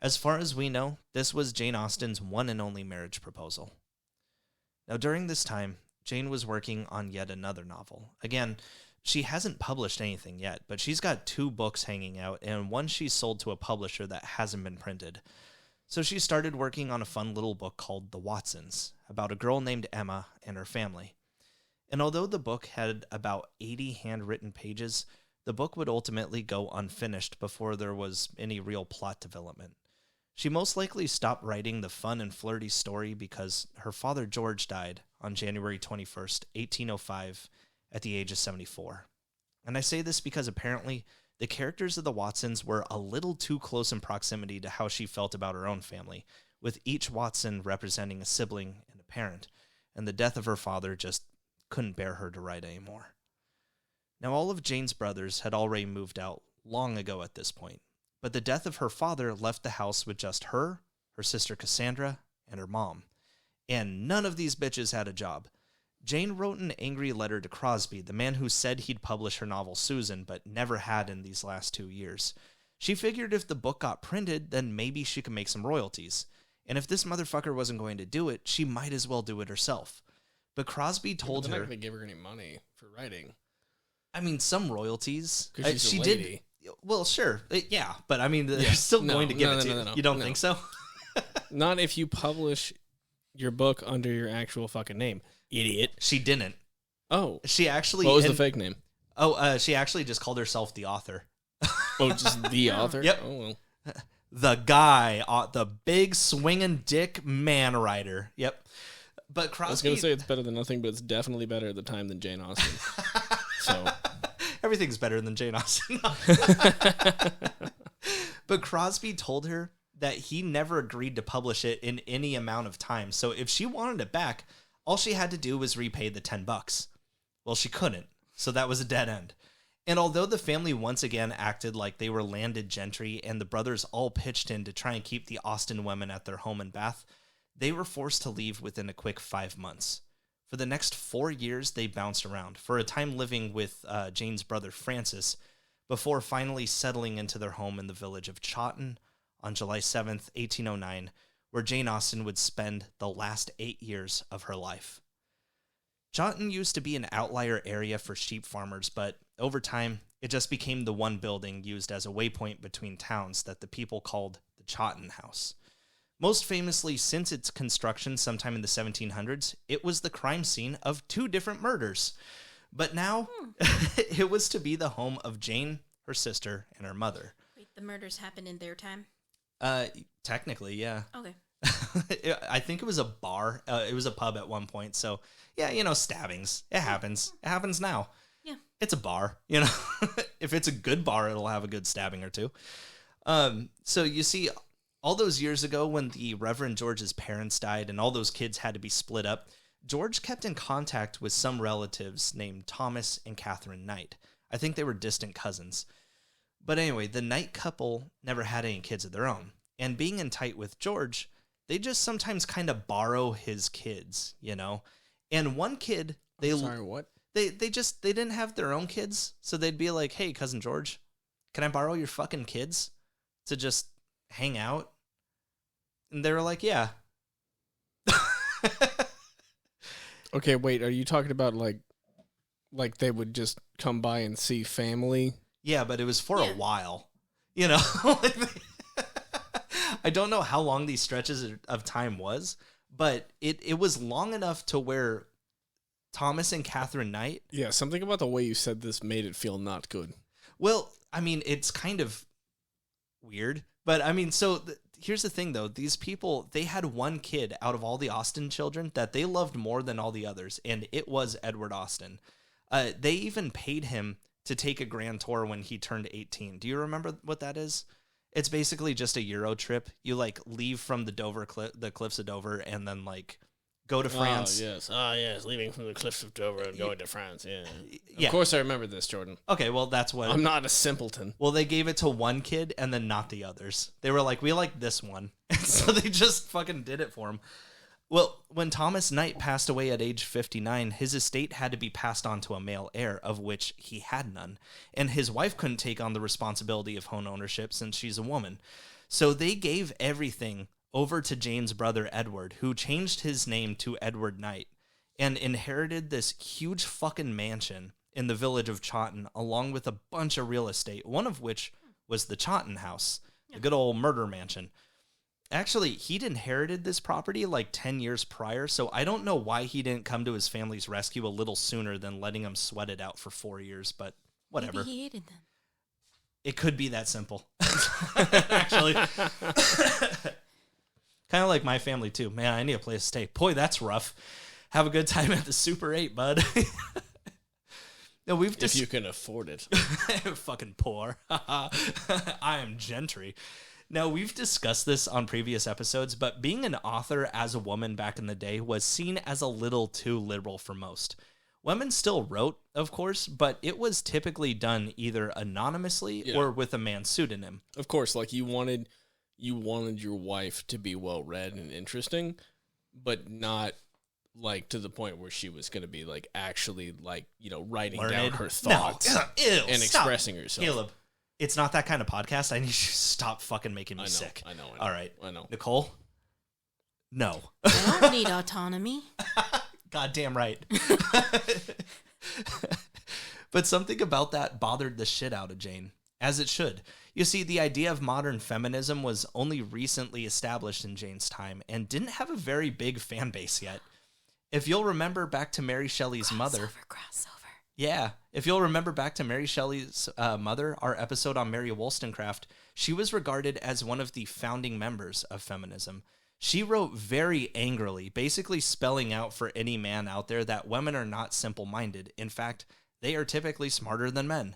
As far as we know, this was Jane Austen's one and only marriage proposal. Now, during this time, Jane was working on yet another novel. Again, she hasn't published anything yet, but she's got 2 books hanging out, and one she's sold to a publisher that hasn't been printed. So she started working on a fun little book called The Watsons, about a girl named Emma and her family. And although the book had about 80 handwritten pages, the book would ultimately go unfinished before there was any real plot development. She most likely stopped writing the fun and flirty story because her father George died on January 21st, 1805, at the age of 74. And I say this because apparently the characters of the Watsons were a little too close in proximity to how she felt about her own family, with each Watson representing a sibling and a parent, and the death of her father just couldn't bear her to write anymore. Now, all of Jane's brothers had already moved out long ago at this point, but the death of her father left the house with just her sister Cassandra, and her mom. And none of these bitches had a job. Jane wrote an angry letter to Crosby, the man who said he'd publish her novel Susan, but never had in these last 2 years. She figured if the book got printed, then maybe she could make some royalties. And if this motherfucker wasn't going to do it, she might as well do it herself. But Crosby told her... They're not going to give her any money for writing. I mean, some royalties. Because she's a lady. Well, sure. Yeah, but I mean, they're still going to give it to you. You don't think so? Not if you publish your book under your actual fucking name, idiot. She didn't. Oh. She actually... What was the fake name? Oh, she actually just called herself the author. Oh, just the author? Yep. Oh, well. The guy, the big swinging dick man writer. Yep. But Crosby... I was going to say it's better than nothing, but it's definitely better at the time than Jane Austen. So... Everything's better than Jane Austen. But Crosby told her that he never agreed to publish it in any amount of time. So if she wanted it back, all she had to do was repay the $10. Well, she couldn't. So that was a dead end. And although the family once again acted like they were landed gentry and the brothers all pitched in to try and keep the Austen women at their home in Bath, they were forced to leave within a quick 5 months. For the next 4 years, they bounced around, for a time living with Jane's brother Francis, before finally settling into their home in the village of Chawton on July 7th, 1809, where Jane Austen would spend the last 8 years of her life. Chawton used to be an outlier area for sheep farmers, but over time, it just became the one building used as a waypoint between towns that the people called the Chawton House. Most famously, since its construction sometime in the 1700s, it was the crime scene of 2 different murders. But now, it was to be the home of Jane, her sister, and her mother. Wait, the murders happened in their time? Technically, yeah. Okay. I think it was a bar. It was a pub at one point. So, yeah, stabbings. It happens. It happens now. Yeah. It's a bar, If it's a good bar, it'll have a good stabbing or two. So you see, all those years ago when the Reverend George's parents died and all those kids had to be split up, George kept in contact with some relatives named Thomas and Catherine Knight. I think they were distant cousins. But anyway, the Knight couple never had any kids of their own. And being in tight with George, they just sometimes kind of borrow his kids, And one kid, Sorry, what? They didn't have their own kids, so they'd be like, "Hey, cousin George, can I borrow your fucking kids to just hang out?" And they were like, "Yeah." Okay, wait, are you talking about like they would just come by and see family? Yeah, but it was for a while. I don't know how long these stretches of time was, but it was long enough to where Thomas and Catherine Knight... Yeah, something about the way you said this made it feel not good. Well, I mean, it's kind of weird, but I mean, so here's the thing, though. These people, they had one kid out of all the Austen children that they loved more than all the others, and it was Edward Austen. They even paid him to take a grand tour when he turned 18. Do you remember what that is? It's basically just a Euro trip. You leave from the cliffs of Dover and then go to France. Oh yes, leaving from the cliffs of Dover and going to France. Yeah. Of course I remember this, Jordan. Okay, well that's what I'm not a simpleton. Well, they gave it to one kid and then not the others. They were like, "We like this one," and so they just fucking did it for him. Well, when Thomas Knight passed away at age 59, his estate had to be passed on to a male heir, of which he had none. And his wife couldn't take on the responsibility of home ownership since she's a woman. So they gave everything over to Jane's brother Edward, who changed his name to Edward Knight, and inherited this huge fucking mansion in the village of Chawton, along with a bunch of real estate, one of which was the Chawton House, the good old murder mansion. Actually, he'd inherited this property 10 years prior, so I don't know why he didn't come to his family's rescue a little sooner than letting him sweat it out for 4 years, but whatever. Maybe he hated them. It could be that simple. Actually. Kind of like my family, too. Man, I need a place to stay. Boy, that's rough. Have a good time at the Super 8, bud. No, if you can afford it. Fucking poor. I am gentry. Now, we've discussed this on previous episodes, but being an author as a woman back in the day was seen as a little too liberal for most. Women still wrote, of course, but it was typically done either anonymously or with a man's pseudonym. Of course, like you wanted your wife to be well-read and interesting, but not like to the point where she was going to be like actually like, writing down her thoughts and expressing herself. Caleb, it's not that kind of podcast. I need you to stop fucking making me sick. I know. All right. I know. Nicole? No. I don't need autonomy. Goddamn right. But something about that bothered the shit out of Jane, as it should. You see, the idea of modern feminism was only recently established in Jane's time and didn't have a very big fan base yet. If you'll remember back to Mary Shelley's mother... Crossover. Yeah, if you'll remember back to Mary Shelley's mother, our episode on Mary Wollstonecraft, she was regarded as one of the founding members of feminism. She wrote very angrily, basically spelling out for any man out there that women are not simple-minded. In fact, they are typically smarter than men.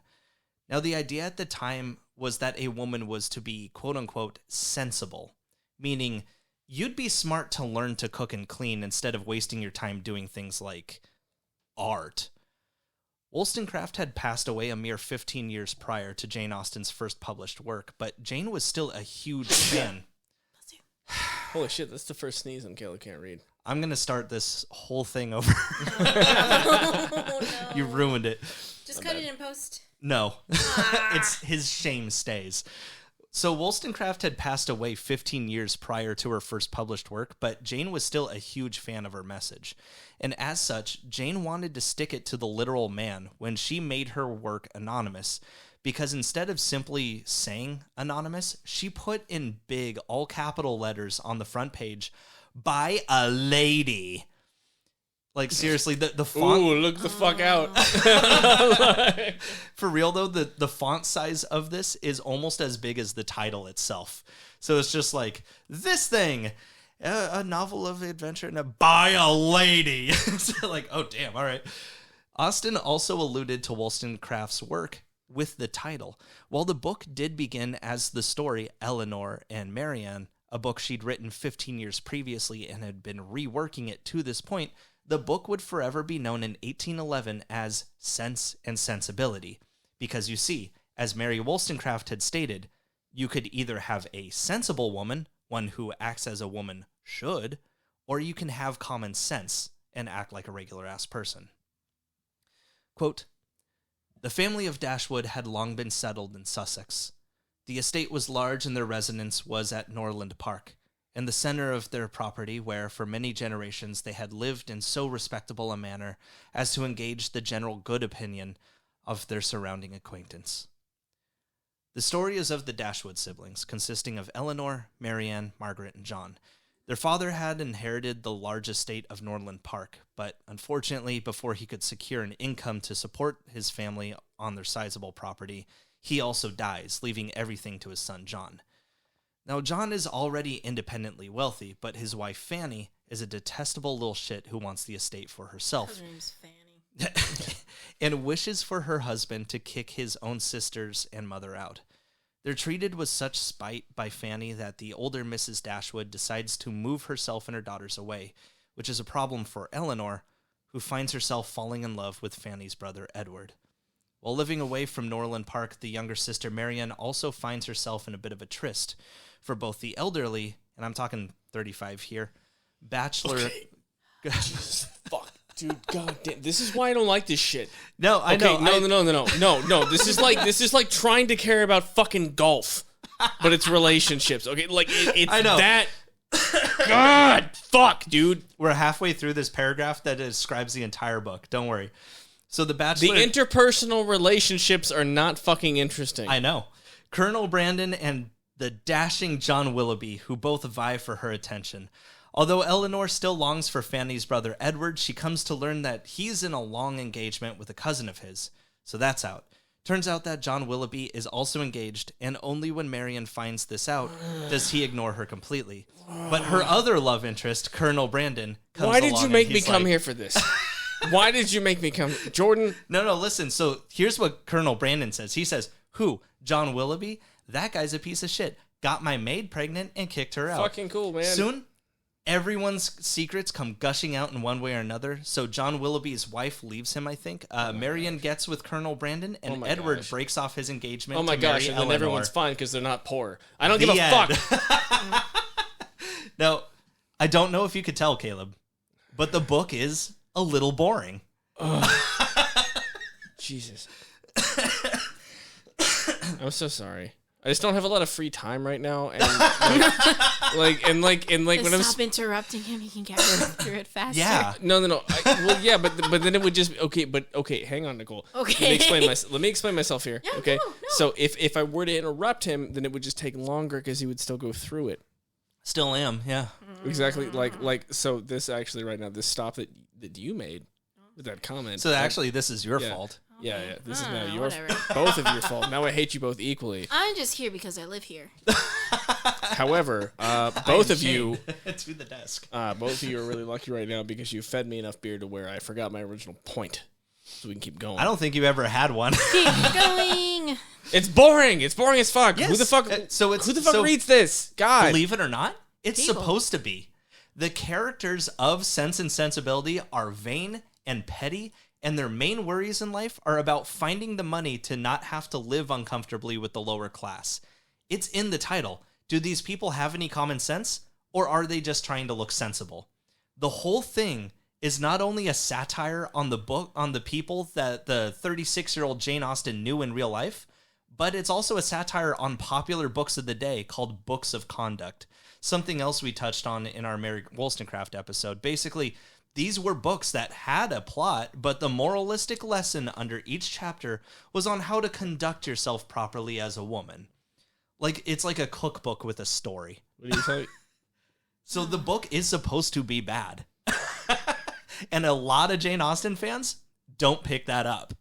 Now, the idea at the time was that a woman was to be, quote-unquote, sensible, meaning you'd be smart to learn to cook and clean instead of wasting your time doing things like art. Wollstonecraft had passed away a mere 15 years prior to Jane Austen's first published work, but Jane was still a huge fan. Holy shit, that's the first sneeze and Caleb can't read. I'm going to start this whole thing over. Oh, no. You ruined it. Just cut it in post. No. It's his shame stays. So Wollstonecraft had passed away 15 years prior to her first published work, but Jane was still a huge fan of her message. And as such, Jane wanted to stick it to the literal man when she made her work anonymous, because instead of simply saying anonymous, she put in big, all capital letters on the front page, by a lady. Like, seriously, the font... Ooh, look the fuck out. For real, though, the font size of this is almost as big as the title itself. So it's just like, this thing, a novel of adventure and by a lady. So like, oh, damn, all right. Austen also alluded to Wollstonecraft's work with the title. While the book did begin as the story Eleanor and Marianne, a book she'd written 15 years previously and had been reworking it to this point, the book would forever be known in 1811 as Sense and Sensibility. Because you see, as Mary Wollstonecraft had stated, you could either have a sensible woman, one who acts as a woman should, or you can have common sense and act like a regular-ass person. Quote, "The family of Dashwood had long been settled in Sussex. The estate was large and their residence was at Norland Park, in the center of their property where for many generations they had lived in so respectable a manner as to engage the general good opinion of their surrounding acquaintance. The story is of the Dashwood siblings, consisting of Eleanor, Marianne, Margaret, and John. Their father had inherited the large estate of Norland Park, but unfortunately, before he could secure an income to support his family on their sizable property, he also dies, leaving everything to his son John. Now, John is already independently wealthy, but his wife Fanny is a detestable little shit who wants the estate for herself. Her name's Fanny. And wishes for her husband to kick his own sisters and mother out. They're treated with such spite by Fanny that the older Mrs. Dashwood decides to move herself and her daughters away, which is a problem for Eleanor, who finds herself falling in love with Fanny's brother Edward. While living away from Norland Park, the younger sister Marianne also finds herself in a bit of a tryst, for both the elderly, and I'm talking 35 here, bachelor... Okay. Jesus, fuck. Dude, goddamn, this is why I don't like this shit. No, I know. No. This is like trying to care about fucking golf, but it's relationships. Okay, like it's I know. That. God, fuck, dude. We're halfway through this paragraph that describes the entire book. Don't worry. So the bachelor... The interpersonal relationships are not fucking interesting. I know. Colonel Brandon and the dashing John Willoughby, who both vie for her attention. Although Eleanor still longs for Fanny's brother Edward, she comes to learn that he's in a long engagement with a cousin of his. So that's out. Turns out that John Willoughby is also engaged, and only when Marianne finds this out does he ignore her completely. But her other love interest, Colonel Brandon, comes Why did along you make and me he's come like, here for this? Why did you make me come? Jordan? No, listen. So here's what Colonel Brandon says. He says, who? John Willoughby? That guy's a piece of shit. Got my maid pregnant and kicked her out. Fucking cool, man. Soon, everyone's secrets come gushing out in one way or another. So John Willoughby's wife leaves him, I think. Marion gets with Colonel Brandon, and Edward breaks off his engagement to marry and then Eleanor. everyone's fine because they're not poor. I don't give a fuck. Now, I don't know if you could tell, Caleb, but the book is a little boring. Jesus. I'm so sorry. I just don't have a lot of free time right now, and when I'm stop interrupting him, he can get through it faster. Yeah. No. But then it would just okay. Hang on, Nicole. Okay. Let me explain myself here. Yeah, okay. no. So if I were to interrupt him, then it would just take longer because he would still go through it. Still am, yeah. Exactly. So this actually right now, this stop that you made with that comment. So actually, this is your fault. Yeah. This is now whatever. both of your fault. Now I hate you both equally. I'm just here because I live here. However, both of you to the desk. Both of you are really lucky right now because you fed me enough beer to where I forgot my original point. So we can keep going. I don't think you ever had one. Keep going. It's boring. It's boring as fuck. Yes. Who the fuck? Who the fuck reads this? God. Believe it or not, it's People. supposed to be. The characters of Sense and Sensibility are vain and petty, and their main worries in life are about finding the money to not have to live uncomfortably with the lower class. It's in the title. Do these people have any common sense, or are they just trying to look sensible? The whole thing is not only a satire on the people that the 36-year-old Jane Austen knew in real life, but it's also a satire on popular books of the day called Books of Conduct. Something else we touched on in our Mary Wollstonecraft episode. Basically, these were books that had a plot, but the moralistic lesson under each chapter was on how to conduct yourself properly as a woman. It's like a cookbook with a story. What do you say? So the book is supposed to be bad. And a lot of Jane Austen fans don't pick that up.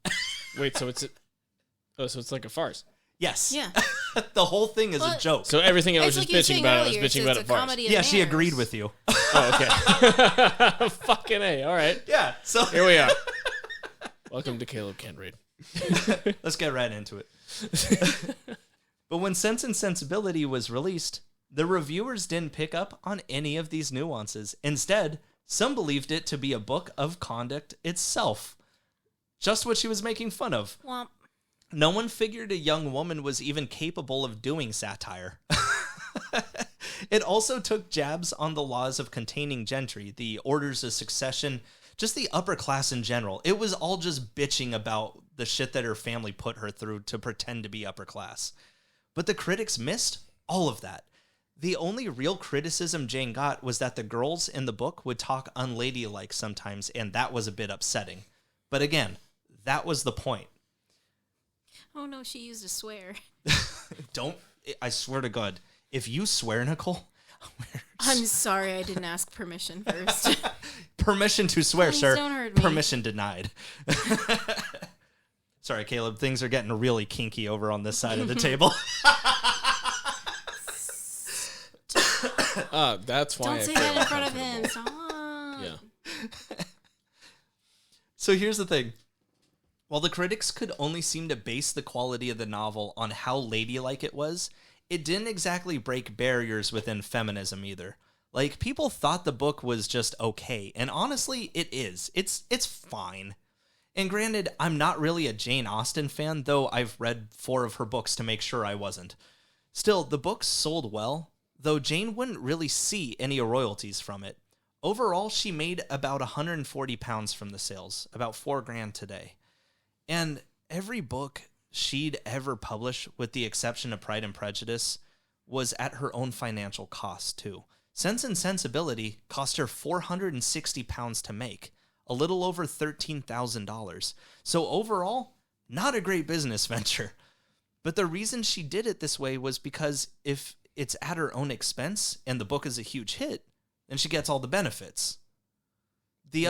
Wait, so it's like a farce. Yes. Yeah. The whole thing is a joke. So everything I was just like you were bitching saying about, I was earlier, bitching about it's it a farce. comedy of Yeah, she manners. agreed with you. Oh, okay. Fucking A. All right. Yeah. So Here we are. Welcome to Caleb Can't Read. let's get right into it. But when Sense and Sensibility was released, the reviewers didn't pick up on any of these nuances. Instead, some believed it to be a book of conduct itself. Just what she was making fun of. Womp. No one figured a young woman was even capable of doing satire. It also took jabs on the laws of containing gentry, the orders of succession, just the upper class in general. It was all just bitching about the shit that her family put her through to pretend to be upper class. But the critics missed all of that. The only real criticism Jane got was that the girls in the book would talk unladylike sometimes, and that was a bit upsetting. But again, that was the point. Oh no, she used a swear. I swear to God, if you swear, Nicole, I'm sorry, I didn't ask permission first. permission to swear, Please sir. don't hurt me. Permission denied. Sorry, Caleb, things are getting really kinky over on this side of the table. That's why Don't say that in front of him. Stop. Yeah. So here's the thing. While the critics could only seem to base the quality of the novel on how ladylike it was, it didn't exactly break barriers within feminism either. People thought the book was just okay, and honestly, it is. It's fine. And granted, I'm not really a Jane Austen fan, though I've read 4 of her books to make sure I wasn't. Still, the book sold well, though Jane wouldn't really see any royalties from it. Overall, she made about £140 from the sales, about $4,000 today. And every book she'd ever publish, with the exception of Pride and Prejudice, was at her own financial cost, too. Sense and Sensibility cost her £460 to make, a little over $13,000. So overall, not a great business venture. But the reason she did it this way was because if it's at her own expense and the book is a huge hit, then she gets all the benefits. The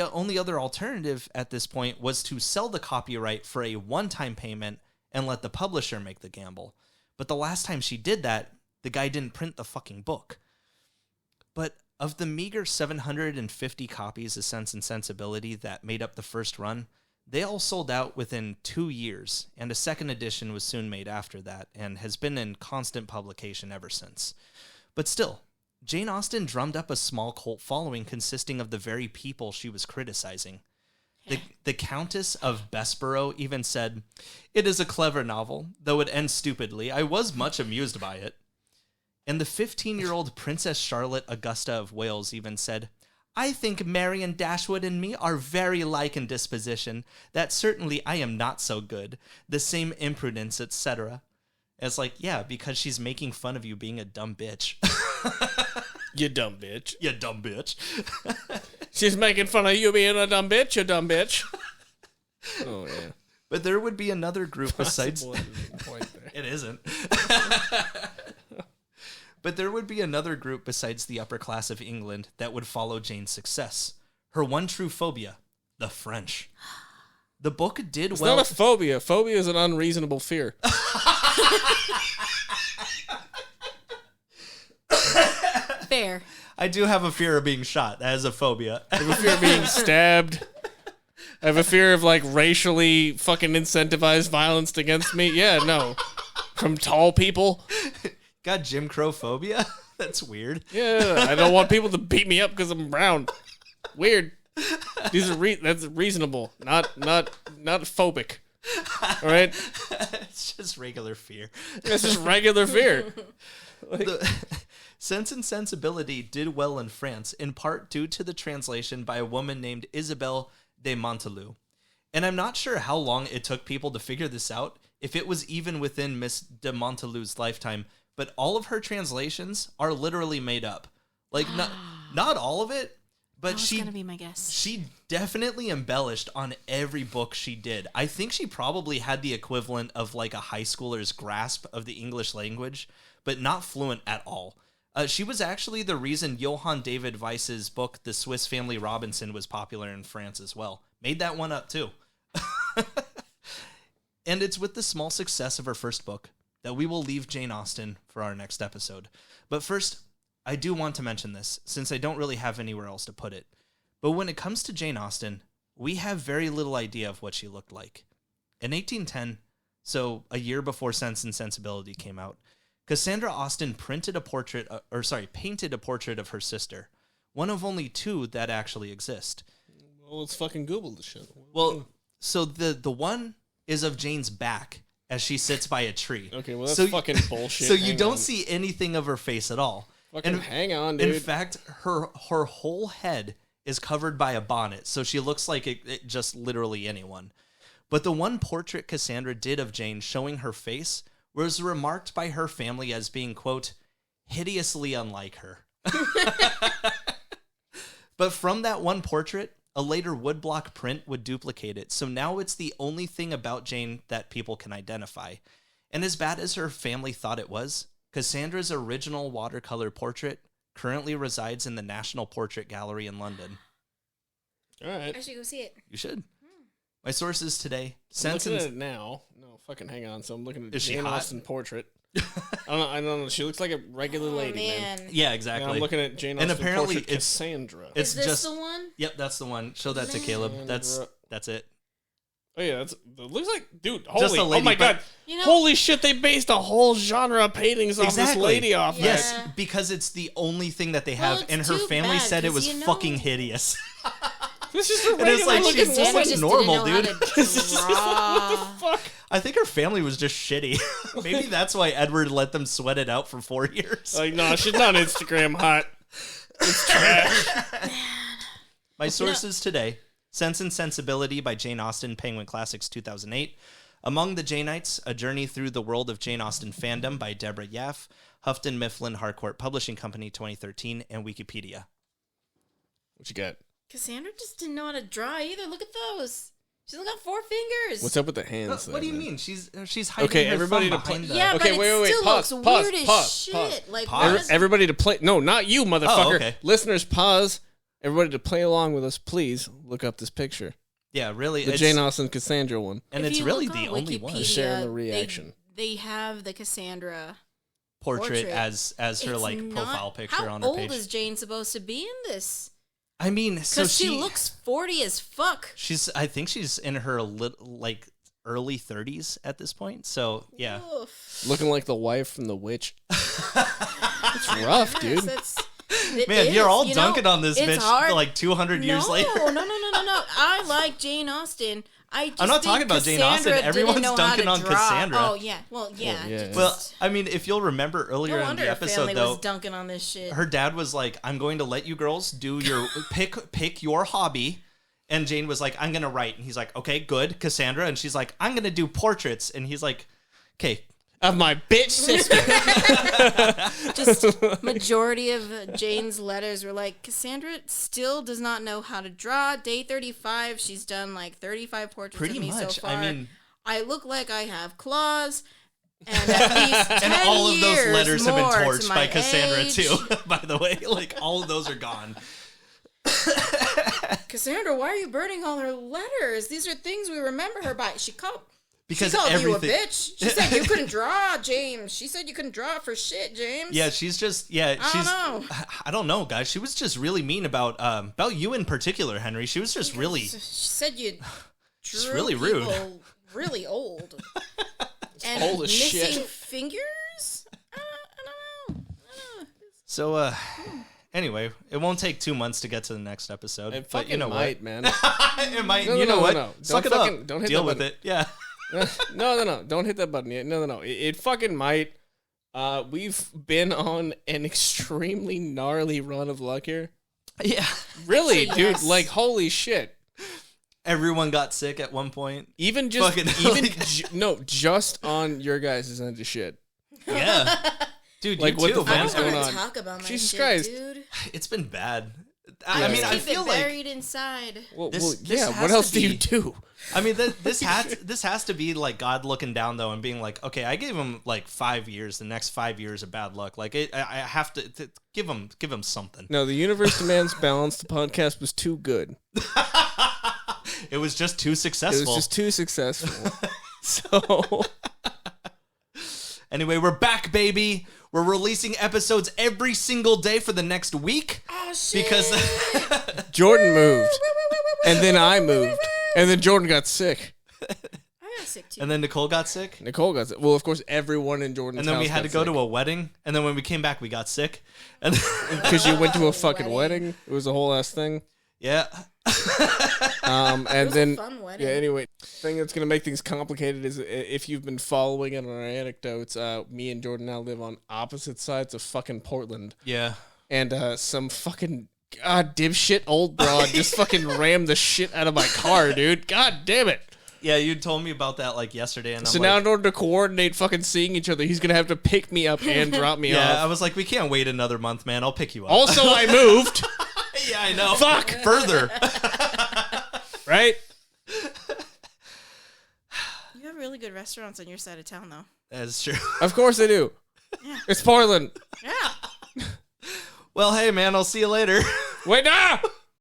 only other alternative at this point was to sell the copyright for a one-time payment and let the publisher make the gamble. But the last time she did that, the guy didn't print the fucking book. But of the meager 750 copies of Sense and Sensibility that made up the first run, they all sold out within 2 years, and a second edition was soon made after that, and has been in constant publication ever since. But still, Jane Austen drummed up a small cult following consisting of the very people she was criticizing. The Countess of Bessborough even said, "It is a clever novel, though it ends stupidly. I was much amused by it." And the 15-year-old Princess Charlotte Augusta of Wales even said, "I think Marion Dashwood and me are very like in disposition, that certainly I am not so good. The same imprudence, etc." It's like, yeah, because she's making fun of you being a dumb bitch. You dumb bitch. You dumb bitch. She's making fun of you being a dumb bitch, you dumb bitch. Oh, yeah. But there would be another group besides... Point there. It isn't. But there would be another group besides the upper class of England that would follow Jane's success. Her one true phobia, the French. The book did it's well... It's not a phobia. Phobia is an unreasonable fear. Fair. I do have a fear of being shot. That is a phobia. I have a fear of being stabbed. I have a fear of, like, racially fucking incentivized violence against me. Yeah, no. From tall people. Got Jim Crow phobia? That's weird. Yeah, I don't want people to beat me up because I'm brown. Weird. These are that's reasonable, not phobic. All right? It's just regular fear. It's just regular fear. Like, Sense and Sensibility did well in France, in part due to the translation by a woman named Isabelle de Montelou. And I'm not sure how long it took people to figure this out, if it was even within Miss de Montelou's lifetime, but all of her translations are literally made up. Like, not all of it, but that was gonna be my guess. She definitely embellished on every book she did. I think she probably had the equivalent of like a high schooler's grasp of the English language, but not fluent at all. She was actually the reason Johann David Weiss's book, The Swiss Family Robinson, was popular in France as well. Made that one up too. And it's with the small success of her first book that we will leave Jane Austen for our next episode. But first, I do want to mention this, since I don't really have anywhere else to put it. But when it comes to Jane Austen, we have very little idea of what she looked like. In 1810, so a year before Sense and Sensibility came out, Cassandra Austen painted a portrait of her sister, one of only two that actually exist. well, let's fucking Google the shit. Well, so the one is of Jane's back as she sits by a tree. Okay, well, that's fucking bullshit. So you don't see anything of her face at all. Fucking hang on, dude. In fact, her whole head is covered by a bonnet, so she looks like it just literally anyone. But the one portrait Cassandra did of Jane showing her face was remarked by her family as being, quote, hideously unlike her. But from that one portrait, a later woodblock print would duplicate it, so now it's the only thing about Jane that people can identify. And as bad as her family thought it was, Cassandra's original watercolor portrait currently resides in the National Portrait Gallery in London. All right. I should go see it. You should. My sources today. I'm looking at it now. No, fucking hang on. So I'm looking at Is she Jane hot? Austen portrait. I don't know. She looks like a regular lady, man. Yeah, exactly. And I'm looking at Jane Austen And apparently portrait Cassandra. Is this the one? Yep, that's the one. Show that to Caleb. That's it. Oh yeah, it looks like, dude. Just Holy, a lady, oh my god, holy shit! They based a whole genre of paintings off this lady off. Yes, Yeah. because it's the only thing that they have, Well, and it's her too family bad, said it 'cause was fucking hideous. This is a And it's regular like looking she's woman. so just normal, didn't know dude. how to What the fuck? I think her family was just shitty. Maybe that's why Edward let them sweat it out for 4 years. Like, no, she's not Instagram hot. It's trash. My sources today: Sense and Sensibility by Jane Austen, Penguin Classics 2008. Among the Janeites, A Journey Through the World of Jane Austen Fandom by Deborah Yaff, Houghton Mifflin Harcourt Publishing Company 2013, and Wikipedia. What you got? Cassandra just didn't know how to draw either. Look at those. She's only got 4 fingers. What's up with the hands? What do you man? mean? She's hiding Okay, her everybody thumb to play- behind the... Yeah, Okay, but wait, it wait, still pause, looks pause, weird as pause, shit. pause. Like, Pause. what is- Everybody to play. No, not you, motherfucker. okay. Listeners, pause. Everybody to play along with us, please. Look up this picture. Yeah, really. The Jane Austen Cassandra one. And If it's you really look the on only one. Wikipedia, Sharing the reaction. They have the Cassandra portrait as her like profile picture on her page. How old is Jane supposed to be in this? I mean, so she looks 40 as fuck. I think she's in her like early 30s at this point. So yeah, looking like the wife from The Witch. It's rough, dude. Man, you're all dunking on this bitch for like 200 years later. No. I like Jane Austen. I'm not talking about Jane Austen. Everyone's dunking on Cassandra. Oh yeah, well yeah. Well, I mean, if you'll remember earlier in the episode, though, was dunking on this shit. Her dad was like, "I'm going to let you girls do your pick your hobby," and Jane was like, "I'm gonna write," and he's like, "Okay, good, Cassandra," and she's like, "I'm gonna do portraits," and he's like, "Okay." Of my bitch sister. Just majority of Jane's letters were like, Cassandra still does not know how to draw. Day 35, she's done like 35 portraits of me so far. I mean, I look like I have claws. And at least 10 and all of those letters have been torched by Cassandra age. too, by the way. Like, all of those are gone. Cassandra, why are you burning all her letters? These are things we remember her by. She called you a bitch. She said you couldn't draw, James. She said you couldn't draw for shit, James. Yeah, I don't know, guys. She was just really mean about you in particular, Henry. She was just really. She said you drew really rude. Really old. And old as missing shit. fingers? I don't know. So, anyway, it won't take 2 months to get to the next episode. It but you know might, what? man. It might. No, you know what? No. Suck it up. Don't hit Deal that with button. it. Yeah. No. Don't hit that button yet. No. It fucking might. We've been on an extremely gnarly run of luck here. Yeah. Really, Actually, dude. yes. Like, holy shit. Everyone got sick at one point. Even just, Fucking just on your guys' end of shit. Yeah. Dude, Like, you what too, the fuck man. is going on? Talk about my Jesus shit, Christ. dude. It's been bad. I mean, I keep feel it like buried inside. Well, This yeah. has What to else do you be- do? I mean, this has to be like God looking down though and being like, okay, I gave him like 5 years, the next 5 years of bad luck. Like I have to give him something. No, the universe demands balance. The podcast was too good. It was just too successful. It was just too successful. So anyway, we're back, baby. We're releasing episodes every single day for the next week. Oh, shit. Because Jordan moved, and then I moved, and then Jordan got sick. I got sick too. and then Nicole got sick. Nicole got sick. Well, of course, everyone in Jordan's And then we house had to got go sick. to a wedding. And then when we came back, we got sick. And Because you went to a fucking wedding. It was a whole ass thing. yeah. And It was then a fun wedding. yeah. Anyway, thing that's gonna make things complicated is if you've been following it on our anecdotes. Me and Jordan now live on opposite sides of fucking Portland, Yeah. and some fucking dipshit old broad just fucking rammed the shit out of my car, dude. God damn it. Yeah, you told me about that like yesterday, and So I'm now like, in order to coordinate fucking seeing each other, he's gonna have to pick me up and drop me yeah, off. I was like, we can't wait another month, man. I'll pick you up. Also, I moved. Yeah, I know. Fuck. Further. Right? You have really good restaurants on your side of town, though. That's true. Of course I do. It's Portland. Yeah. Well, hey, man, I'll see you later. Wait, no!